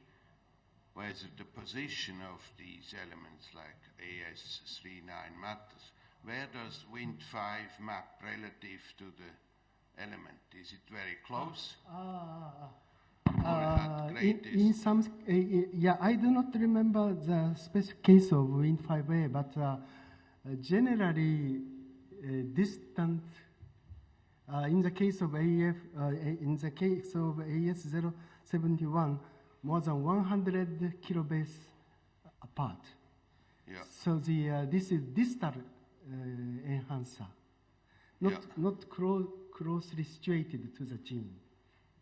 whether the position of these elements like AS39 matters. Where does Wind5 map relative to the element? Is it very close? In some, yeah, I do not remember the specific case of Wind5A, but generally distant. In the case of in the case of AS071, more than 100 kilobase apart. Yeah. So this is distal enhancer, not closely situated to the gene.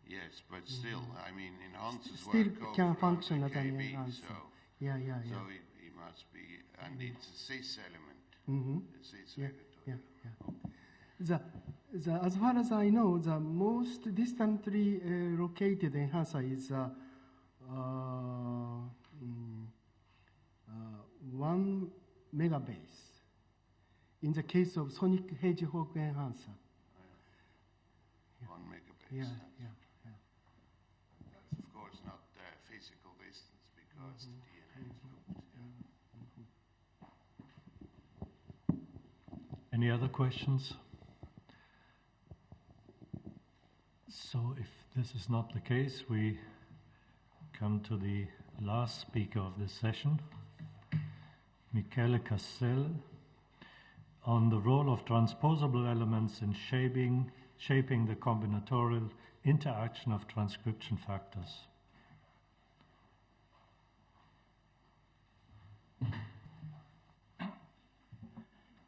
Yes, but still, I mean, enhancers Still work can over function the as an KB, enhancer. so, Yeah. so it must be, and it's a cis element. It's cis Yeah, regulatory. yeah. As far as I know, the most distantly located enhancer is 1 megabase. In the case of sonic hedgehog enhancer. 1 megabase. Yeah. That's of course not physical distance because the DNA is looped. Any other questions? So if this is not the case, we come to the last speaker of this session, Michele Cassel, on the role of transposable elements in shaping the combinatorial interaction of transcription factors.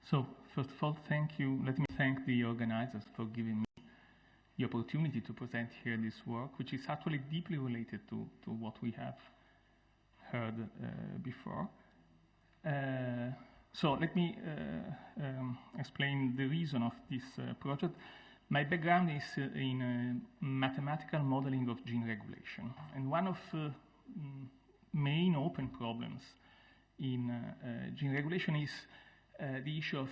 So, first of all, thank you. Let me thank the organizers for giving me the opportunity to present here this work, which is actually deeply related to what we have heard before. So let me explain the reason of this project. My background is in mathematical modeling of gene regulation. And one of main open problems in gene regulation is the issue of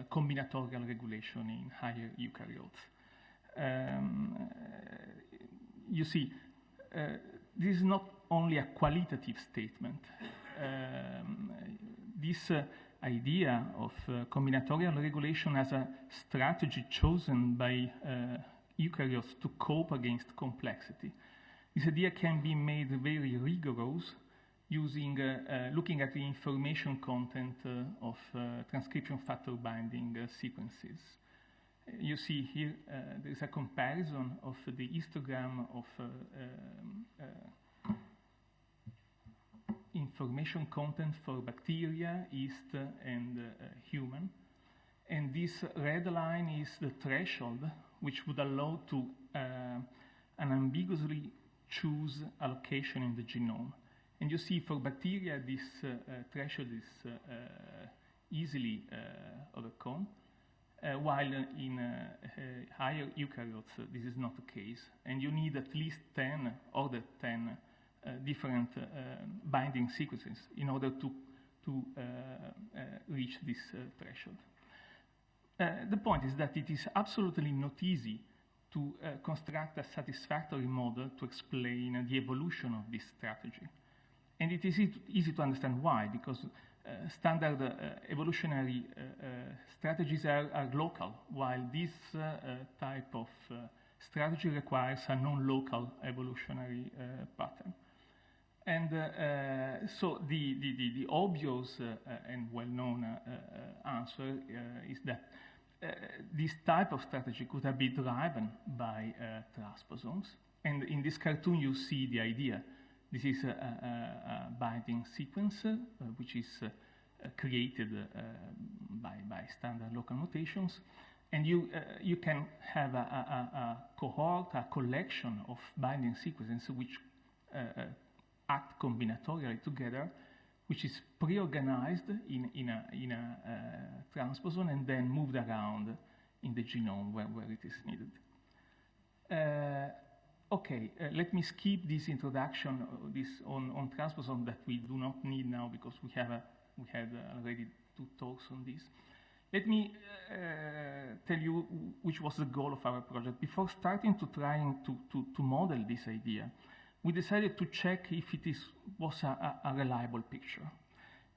combinatorial regulation in higher eukaryotes. You see, this is not only a qualitative statement. This idea of combinatorial regulation as a strategy chosen by eukaryotes to cope against complexity. This idea can be made very rigorous using looking at the information content of transcription factor binding sequences. You see here there is a comparison of the histogram of information content for bacteria, yeast, and human. And this red line is the threshold which would allow to unambiguously choose a location in the genome. And you see for bacteria this threshold is easily overcome, while in higher eukaryotes this is not the case. And you need at least 10 different binding sequences in order to reach this threshold. The point is that it is absolutely not easy to construct a satisfactory model to explain the evolution of this strategy. And it is easy to understand why, because standard evolutionary strategies are local, while this type of strategy requires a non-local evolutionary pattern. And so the obvious and well-known answer is that this type of strategy could have been driven by transposons. And in this cartoon, you see the idea. This is a binding sequence, which is created by standard local notations. And you can have a cohort, a collection of binding sequences which act combinatorially together, which is pre-organized in a transposon and then moved around in the genome where it is needed. Let me skip this introduction on transposon that we do not need now because we had already 2 talks on this. Let me tell you which was the goal of our project. Before starting to trying to model this idea, we decided to check if it was a reliable picture.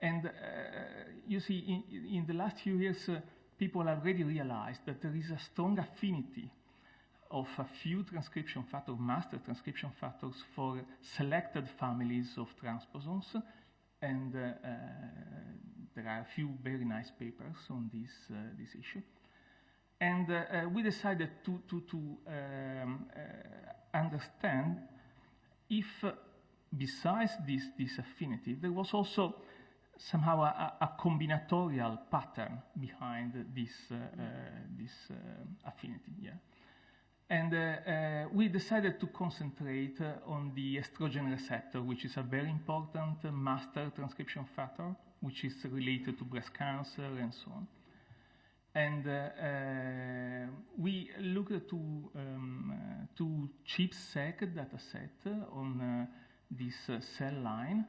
And you see, in the last few years, people already realized that there is a strong affinity of a few transcription factors, master transcription factors, for selected families of transposons. And there are a few very nice papers on this issue. And we decided to understand if, besides this affinity, there was also somehow a combinatorial pattern behind this affinity. Yeah. And we decided to concentrate on the estrogen receptor, which is a very important master transcription factor, which is related to breast cancer and so on. And we looked to ChIP-seq dataset on this cell line.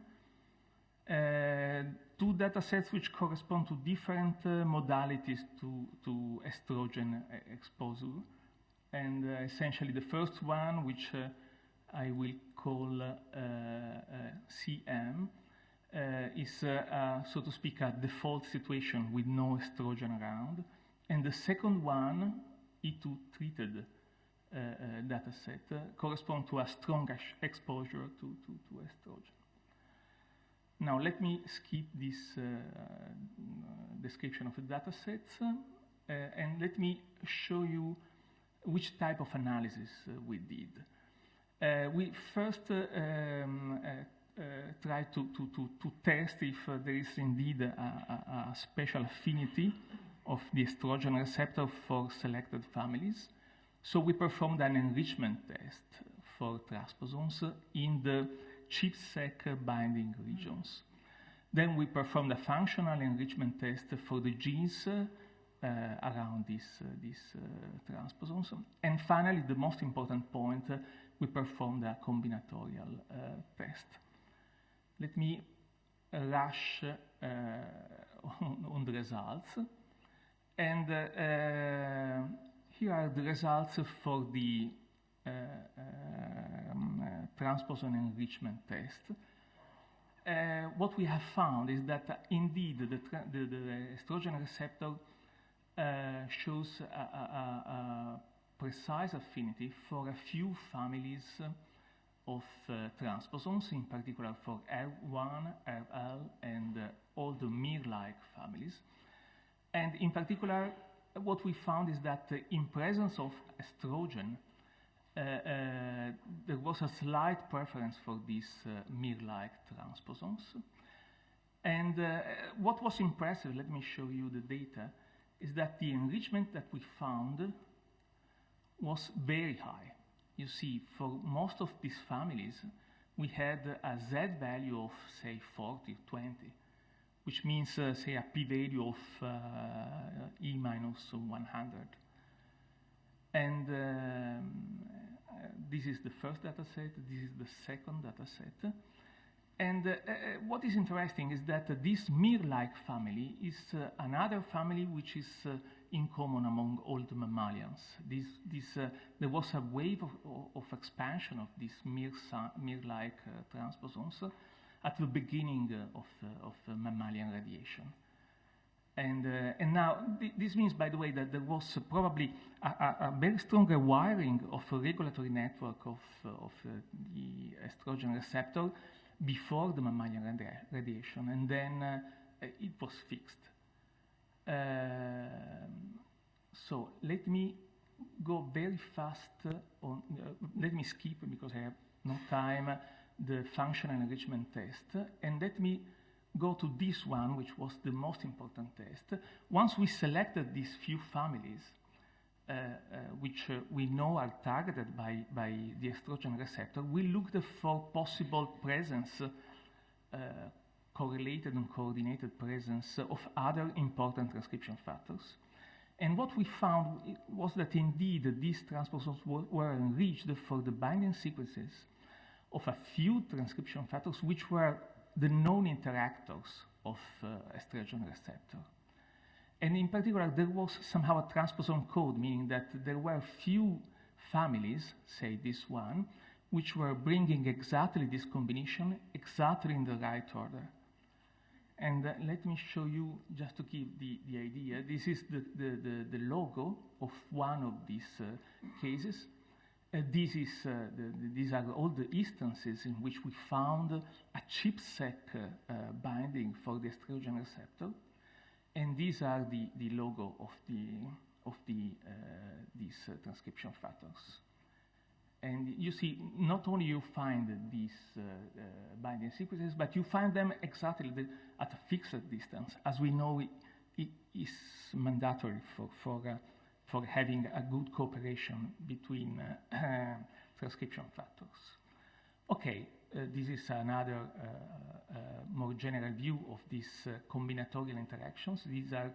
2 datasets which correspond to different modalities to estrogen exposure. And essentially the first one, which I will call CM, is, so to speak, a default situation with no estrogen around. And the second one, E2 treated dataset, corresponds to a strong exposure to estrogen. Now let me skip this description of the datasets and let me show you which type of analysis we did. We first tried to test if there is indeed a special affinity of the estrogen receptor for selected families. So we performed an enrichment test for transposons in the ChIP-seq binding regions. Then we performed a functional enrichment test for the genes around these transposons. And finally, the most important point, we performed a combinatorial test. Let me rush on the results. And here are the results for the transposon enrichment test. What we have found is that indeed the estrogen receptor shows a precise affinity for a few families of transposons, in particular for R1, RL, and all the MIR-like families. And in particular, what we found is that in presence of estrogen, there was a slight preference for these MIR-like transposons. And what was impressive, let me show you the data, is that the enrichment that we found was very high. You see, for most of these families, we had a Z value of, say, 40, 20, which means, say, a p-value of E minus 100. And this is the first data set, this is the second data set. And what is interesting is that this MIR-like family is another family which is in common among all the mammalians. There was a wave of expansion of these MIR-like transposons at the beginning of mammalian radiation. And now, this means, by the way, that there was probably a very strong rewiring of a regulatory network of the estrogen receptor before the mammalian radiation, and then it was fixed. So let me go very fast on, let me skip, because I have no time, the functional enrichment test, and let me go to this one, which was the most important test. Once we selected these few families, which we know are targeted by the estrogen receptor, we looked for possible presence, correlated and coordinated presence of other important transcription factors. And what we found was that indeed these transposons were enriched for the binding sequences of a few transcription factors which were the known interactors of estrogen receptor. And in particular, there was somehow a transposon code, meaning that there were few families, say this one, which were bringing exactly this combination, exactly in the right order. And let me show you, just to give the idea, this is the logo of one of these cases. These are all the instances in which we found a ChIP-seq binding for the estrogen receptor. And these are the logo of these transcription factors. And you see, not only you find these binding sequences, but you find them exactly at a fixed distance. As we know, it is mandatory for having a good cooperation between transcription factors. Okay, this is another more general view of these combinatorial interactions. These are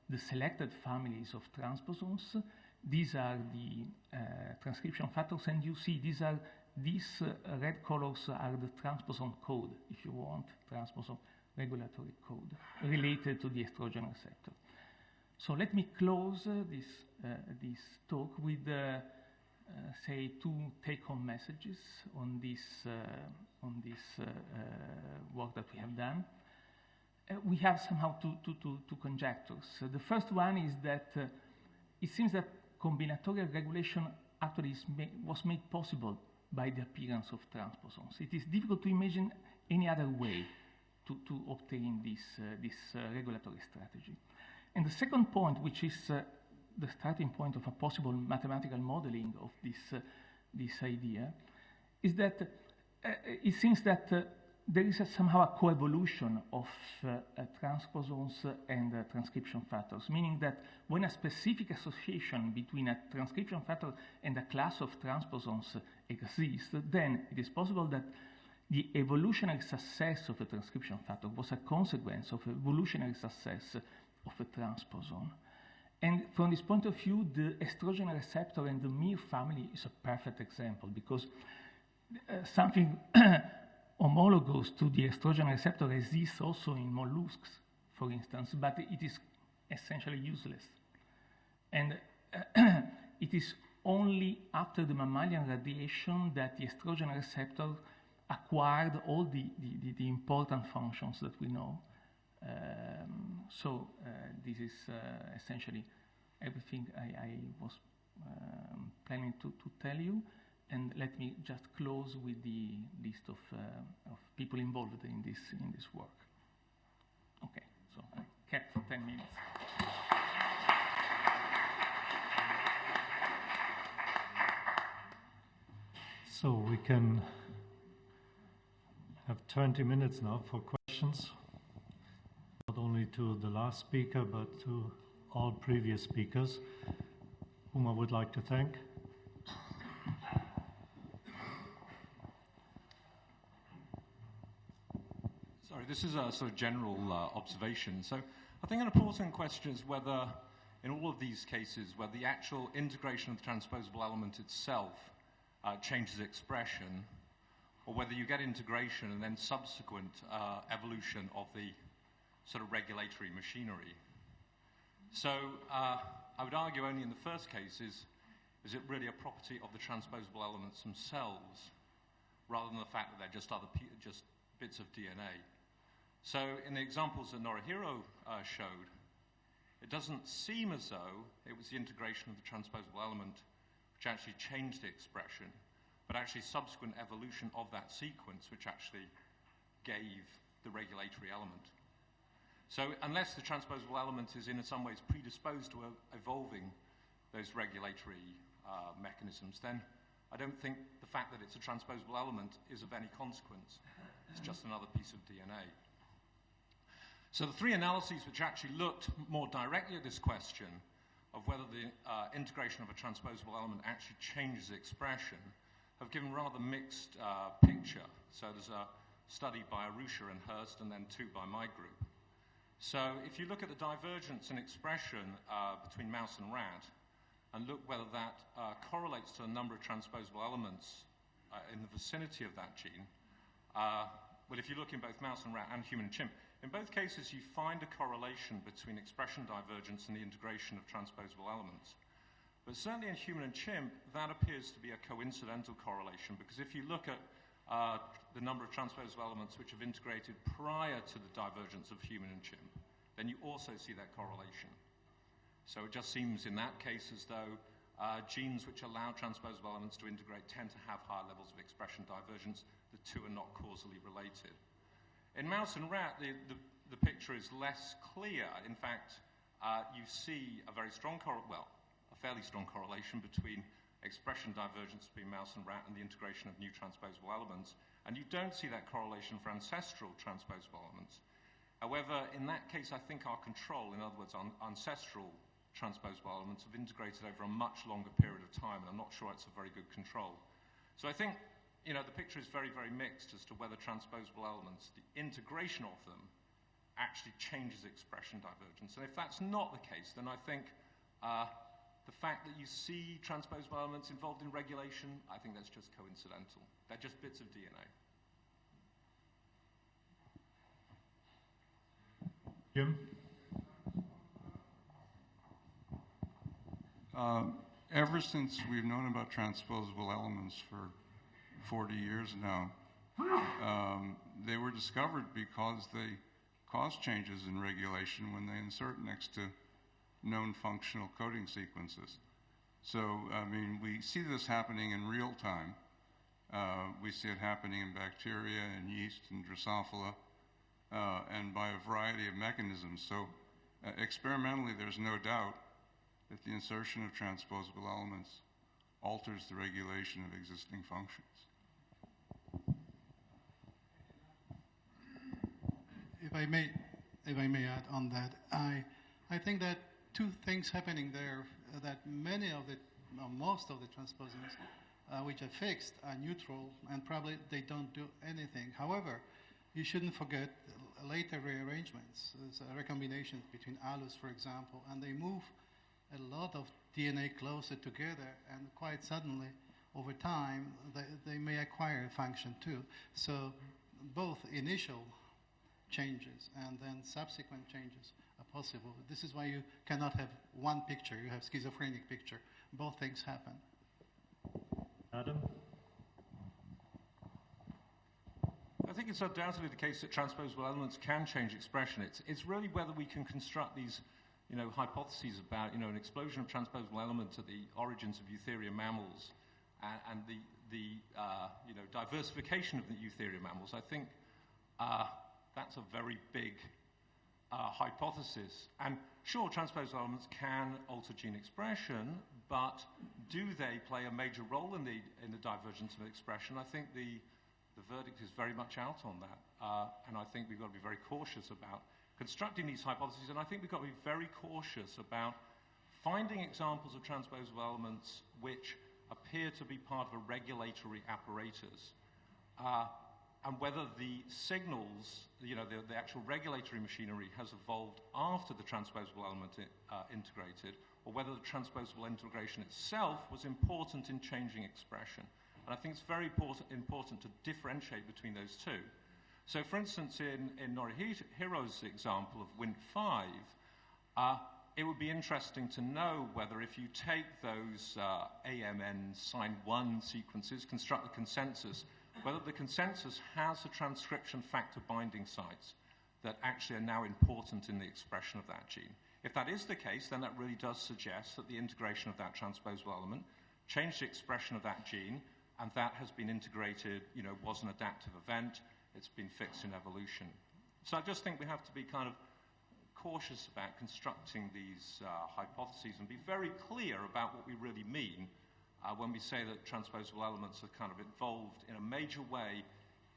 the selected families of transposons. These are the transcription factors, and you see these red colors are the transposon code, if you want, transposon regulatory code related to the estrogen receptor. So let me close this talk with say 2 take-home messages on this work that we have done. We have somehow two conjectures. The first one is that it seems that combinatorial regulation actually was made possible by the appearance of transposons. It is difficult to imagine any other way to obtain this regulatory strategy. And the second point, which is the starting point of a possible mathematical modeling of this idea, is that it seems that there is somehow a coevolution of transposons and transcription factors, meaning that when a specific association between a transcription factor and a class of transposons exists, then it is possible that the evolutionary success of a transcription factor was a consequence of evolutionary success of a transposon. And from this point of view, the estrogen receptor and the Mir family is a perfect example, because something homologous to the estrogen receptor exists also in mollusks, for instance, but it is essentially useless. And it is only after the mammalian radiation that the estrogen receptor acquired all the important functions that we know. So this is essentially everything I was planning to tell you. And let me just close with the list of people involved in this work. Okay, so I kept for 10 minutes. So we can have 20 minutes now for questions, not only to the last speaker, but to all previous speakers, whom I would like to thank. Sorry, this is a sort of general observation. So I think an important question is whether, in all of these cases, whether the actual integration of the transposable element itself changes expression, or whether you get integration and then subsequent evolution of the sort of regulatory machinery. So I would argue only in the first case is it really a property of the transposable elements themselves, rather than the fact that they're just just bits of DNA. So in the examples that Norihiro showed, it doesn't seem as though it was the integration of the transposable element which actually changed the expression, but actually subsequent evolution of that sequence which actually gave the regulatory element. So unless the transposable element is in some ways predisposed to evolving those regulatory mechanisms, then I don't think the fact that it's a transposable element is of any consequence. It's just another piece of DNA. So the three analyses which actually looked more directly at this question of whether the integration of a transposable element actually changes expression have given rather mixed picture. So there's a study by Arusha and Hurst, and then two by my group. So if you look at the divergence in expression between mouse and rat, and look whether that correlates to a number of transposable elements in the vicinity of that gene, well, if you look in both mouse and rat and human and chimp, in both cases you find a correlation between expression divergence and the integration of transposable elements. But certainly in human and chimp, that appears to be a coincidental correlation, because if you look at the number of transposable elements which have integrated prior to the divergence of human and chimp, then you also see that correlation. So it just seems in that case as though genes which allow transposable elements to integrate tend to have higher levels of expression divergence. The two are not causally related. In mouse and rat, the picture is less clear. In fact, you see a very strong, a fairly strong correlation between expression divergence between mouse and rat and the integration of new transposable elements. And you don't see that correlation for ancestral transposable elements. However, in that case, I think our control, in other words, ancestral transposable elements, have integrated over a much longer period of time, and I'm not sure it's a very good control. So I think, the picture is very, very mixed as to whether transposable elements, the integration of them, actually changes expression divergence. And if that's not the case, then I think the fact that you see transposable elements involved in regulation, I think that's just coincidental. They're just bits of DNA. Jim? Ever since we've known about transposable elements for 40 years now, they were discovered because they cause changes in regulation when they insert next to known functional coding sequences. So, I mean, we see this happening in real time. We see it happening in bacteria and yeast and Drosophila, and by a variety of mechanisms. So, experimentally, there's no doubt that the insertion of transposable elements alters the regulation of existing functions. If I may add on that, I think that two things happening there, that most of the transposons which are fixed are neutral, and probably they don't do anything. However, you shouldn't forget later rearrangements. There's recombinations between alus, for example, and they move a lot of DNA closer together, and quite suddenly, over time, they may acquire a function too. So both initial changes and then subsequent changes are possible. This is why you cannot have one picture. You have schizophrenic picture. Both things happen. Adam? I think it's undoubtedly the case that transposable elements can change expression. It's really whether we can construct these hypotheses about, an explosion of transposable elements at the origins of eutheria mammals and the diversification of the eutheria mammals. I think that's a very big hypothesis. And sure, transposable elements can alter gene expression, but do they play a major role in the divergence of expression? I think the verdict is very much out on that. And I think we've got to be very cautious about constructing these hypotheses, and I think we've got to be very cautious about finding examples of transposable elements which appear to be part of a regulatory apparatus, and whether the signals, the actual regulatory machinery has evolved after the transposable element integrated, or whether the transposable integration itself was important in changing expression. And I think it's very important to differentiate between those two. So, for instance, in Norihiro's example of Wnt5, it would be interesting to know whether if you take those AMN sign 1 sequences, construct the consensus, whether the consensus has a transcription factor binding sites that actually are now important in the expression of that gene. If that is the case, then that really does suggest that the integration of that transposable element changed the expression of that gene, and that has been integrated, was an adaptive event. It's been fixed in evolution. So I just think we have to be kind of cautious about constructing these hypotheses and be very clear about what we really mean when we say that transposable elements are kind of involved in a major way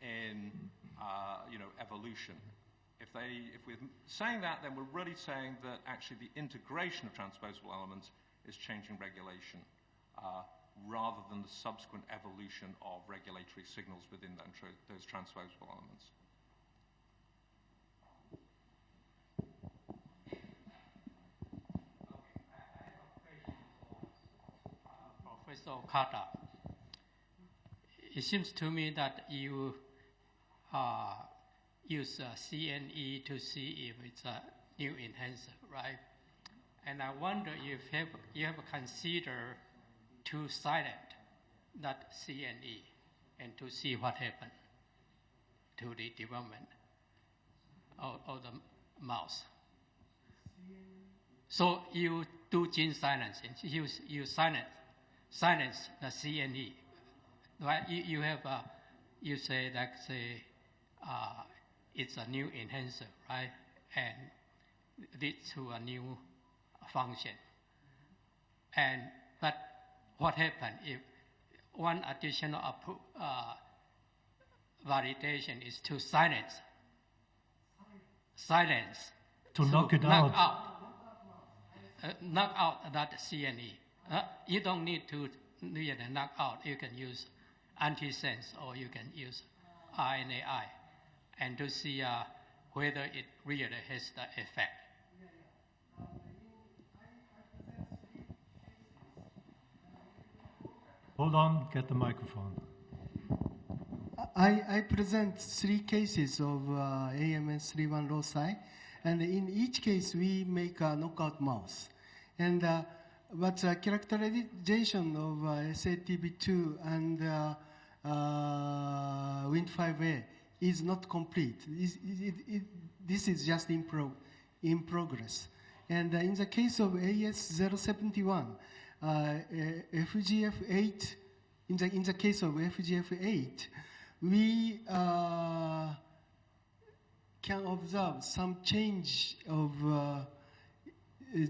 in evolution. If we're saying that, then we're really saying that actually the integration of transposable elements is changing regulation rather than the subsequent evolution of regulatory signals within those transposable elements. Professor Okada. It seems to me that you use CNE to see if it's a new enhancer, right? And I wonder if you have considered to silent that CNE and to see what happened to the development of the mouse. So you do gene silencing. You silence the CNE. Right? You have you say that it's a new enhancer, right? And leads to a new function. But what happens if one additional validation is to silence? To knock it out. Knock out that CNE. You don't need to really knock out. You can use antisense or you can use RNAi and to see whether it really has the effect. Hold on, get the microphone. I present 3 cases of AMS31 loci, and in each case we make a knockout mouse. And but characterization of SATB2 and Wnt5a is not complete. This is just in progress. And in the case of AS071, FGF8, in the case of FGF8, we can observe some change of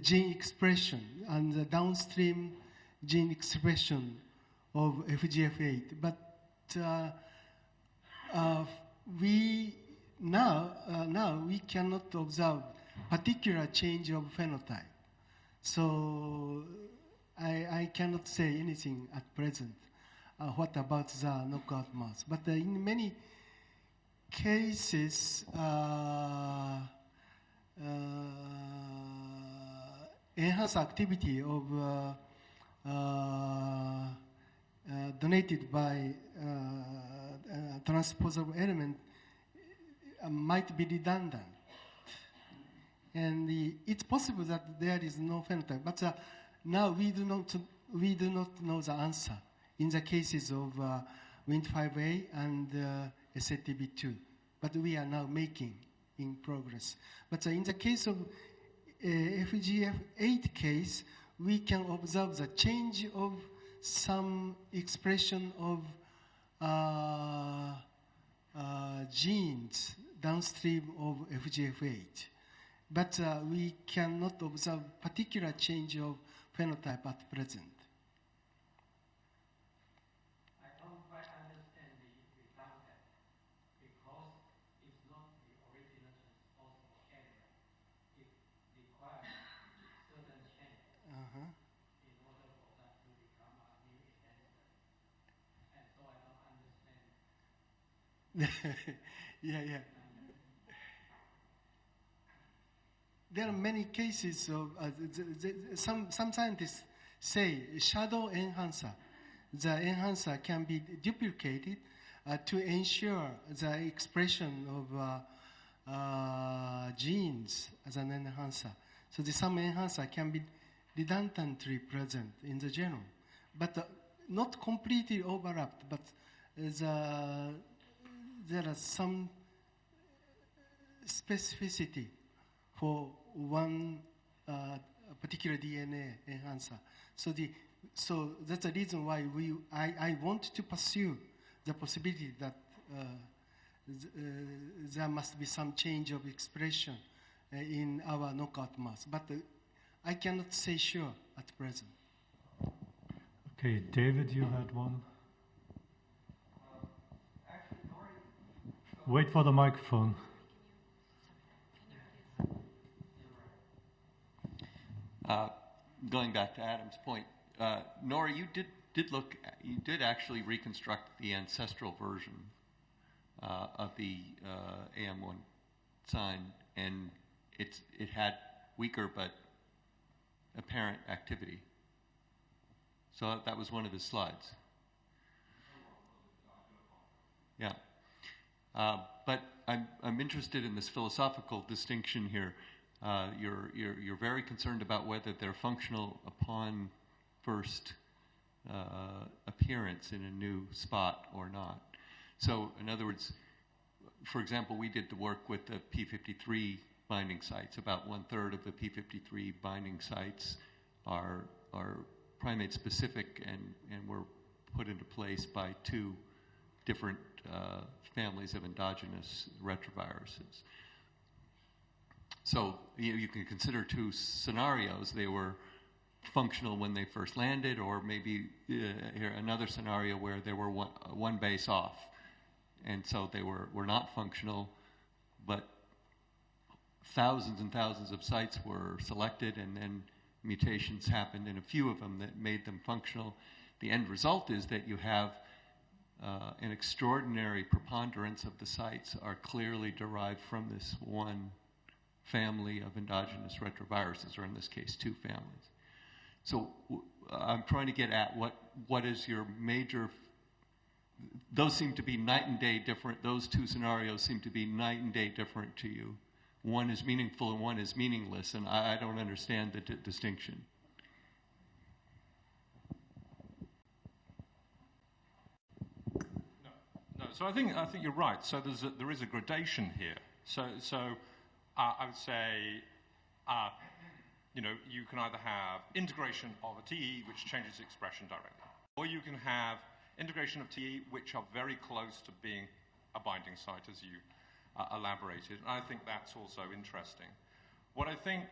gene expression and the downstream gene expression of FGF8. But we now we cannot observe particular change of phenotype. So I cannot say anything at present. What about the knockout mouse? But in many cases, enhanced activity of donated by transposable element might be redundant. And it's possible that there is no phenotype, but now we do not know the answer in the cases of Wnt5a and SATB2. But we are now making in progress. But in the case of FGF8 case, we can observe the change of some expression of genes downstream of FGF8. But we cannot observe particular change of phenotype at present. I don't quite understand the concept because it's not the original transposable element. It requires certain change in order for that to become a new enhancer. And so I don't understand. Yeah. There are many cases of some scientists say shadow enhancer. The enhancer can be duplicated to ensure the expression of genes as an enhancer. So some enhancer can be redundantly present in the genome, but not completely overlapped. But there are some specificity for one particular DNA enhancer. So that's the reason why I want to pursue the possibility that there must be some change of expression in our knockout mouse. But I cannot say sure at present. Okay, David, you had one. Wait for the microphone. Going back to Adam's point, Nora, you did actually reconstruct the ancestral version of the AM1 sign, and it had weaker but apparent activity. So that was one of his slides. Yeah. But I'm interested in this philosophical distinction here. You're very concerned about whether they're functional upon first appearance in a new spot or not. So, in other words, for example, we did the work with the p53 binding sites. About 1/3 of the p53 binding sites are primate specific and were put into place by 2 different families of endogenous retroviruses. So you can consider 2 scenarios. They were functional when they first landed, or maybe here another scenario where they were one base off, and so they were not functional, but thousands and thousands of sites were selected, and then mutations happened in a few of them that made them functional. The end result is that you have an extraordinary preponderance of the sites are clearly derived from this one family of endogenous retroviruses, or in this case, 2 families. So I'm trying to get at what is your major, those seem to be night and day different, those 2 scenarios seem to be night and day different to you. One is meaningful and one is meaningless, and I don't understand the distinction. No, so I think you're right. So there is a gradation here. So I would say, you can either have integration of a TE which changes expression directly, or you can have integration of TE which are very close to being a binding site, as you elaborated. And I think that's also interesting. What I think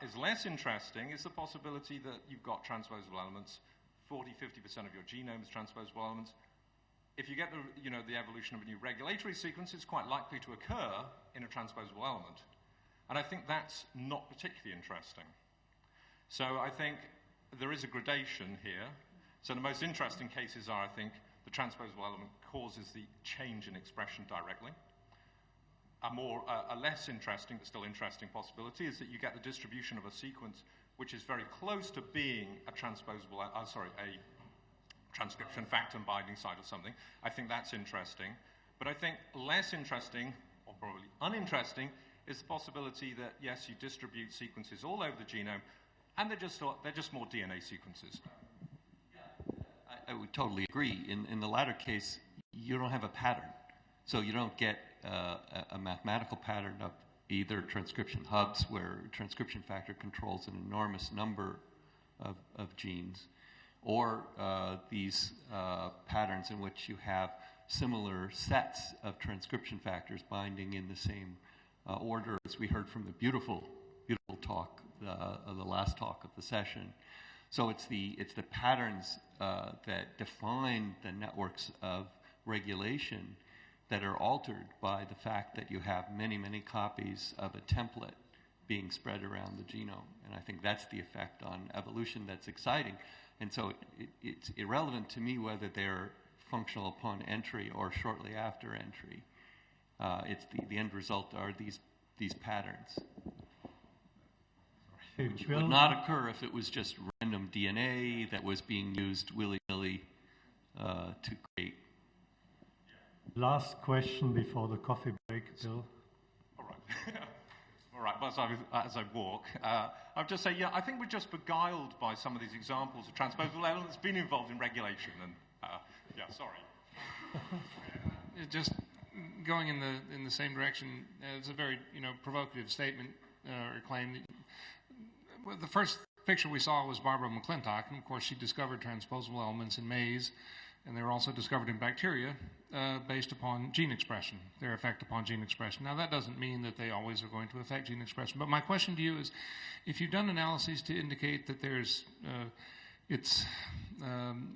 is less interesting is the possibility that you've got transposable elements. 40–50% of your genome is transposable elements. If you get the evolution of a new regulatory sequence, it's quite likely to occur in a transposable element. And I think that's not particularly interesting. So I think there is a gradation here. So the most interesting cases are, I think, the transposable element causes the change in expression directly. A less interesting, but still interesting possibility is that you get the distribution of a sequence which is very close to being a transposable, a transcription factor and binding site or something. I think that's interesting. But I think less interesting, or probably uninteresting, is the possibility that, yes, you distribute sequences all over the genome, and they're just more DNA sequences. I would totally agree. In the latter case, you don't have a pattern. So you don't get a mathematical pattern of either transcription hubs, where transcription factor controls an enormous number of genes, or these patterns in which you have similar sets of transcription factors binding in the same order, as we heard from the beautiful talk, the last talk of the session. So it's the patterns that define the networks of regulation that are altered by the fact that you have many, many copies of a template being spread around the genome. And I think that's the effect on evolution that's exciting. And so it's irrelevant to me whether they're functional upon entry or shortly after entry. It's the end result are these patterns. Which would not occur if it was just random DNA that was being used willy-nilly to create. Last question before the coffee break, Bill. All right. All right, but as I walk, I'll just say, I think we're just beguiled by some of these examples of transposable elements being involved in regulation. And, sorry. Just going in the same direction, it's a very provocative statement or claim. The first picture we saw was Barbara McClintock, and of course she discovered transposable elements in maize, and they were also discovered in bacteria based upon gene expression, their effect upon gene expression. Now that doesn't mean that they always are going to affect gene expression, but my question to you is, if you've done analyses to indicate that it's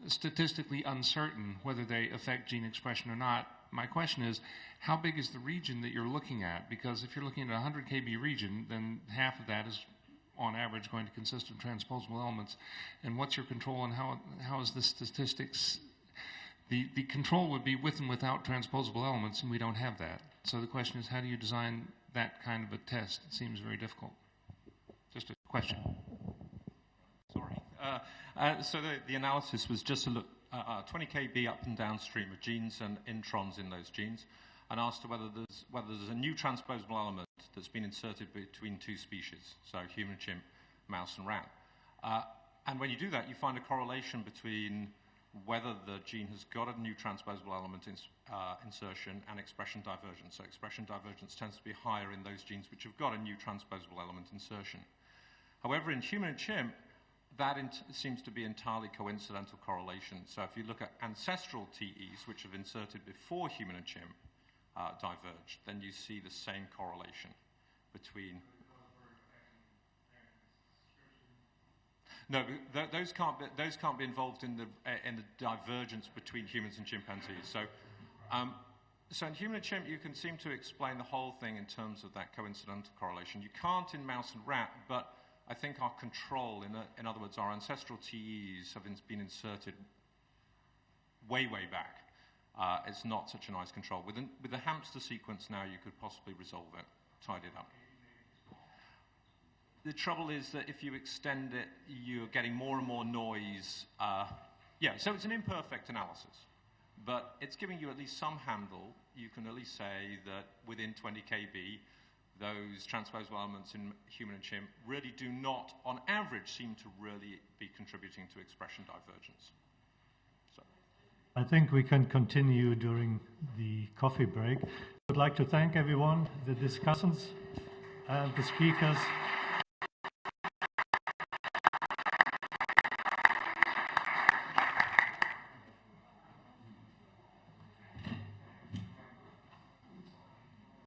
statistically uncertain whether they affect gene expression or not, my question is, how big is the region that you're looking at? Because if you're looking at a 100 kb region, then half of that is on average, going to consist of transposable elements? And what's your control, and how is the statistics? The control would be with and without transposable elements, and we don't have that. So the question is, how do you design that kind of a test? It seems very difficult. Just a question. Sorry. So the analysis was just to look 20 kb up and downstream of genes and introns in those genes, and asked whether there's a new transposable element that's been inserted between two species, so human chimp, mouse, and rat. And when you do that, you find a correlation between whether the gene has got a new transposable element insertion and expression divergence. So expression divergence tends to be higher in those genes which have got a new transposable element insertion. However, in human and chimp, that seems to be entirely coincidental correlation. So if you look at ancestral TEs, which have inserted before human and chimp diverged, then you see the same correlation between... No, those can't be involved in the divergence between humans and chimpanzees. So, so in human and chimp, you can seem to explain the whole thing in terms of that coincidental correlation. You can't in mouse and rat, but I think our control, in other words, our ancestral TEs have been inserted way back. It's not such a nice control. With the hamster sequence now, you could possibly resolve it, tidy it up. The trouble is that if you extend it, you're getting more and more noise. Yeah, so it's an imperfect analysis, but it's giving you at least some handle. You can at least say that within 20 kb, those transposable elements in human and chimp really do not, on average, seem to really be contributing to expression divergence. So. I think we can continue during the coffee break. I would like to thank everyone, the discussants and the speakers.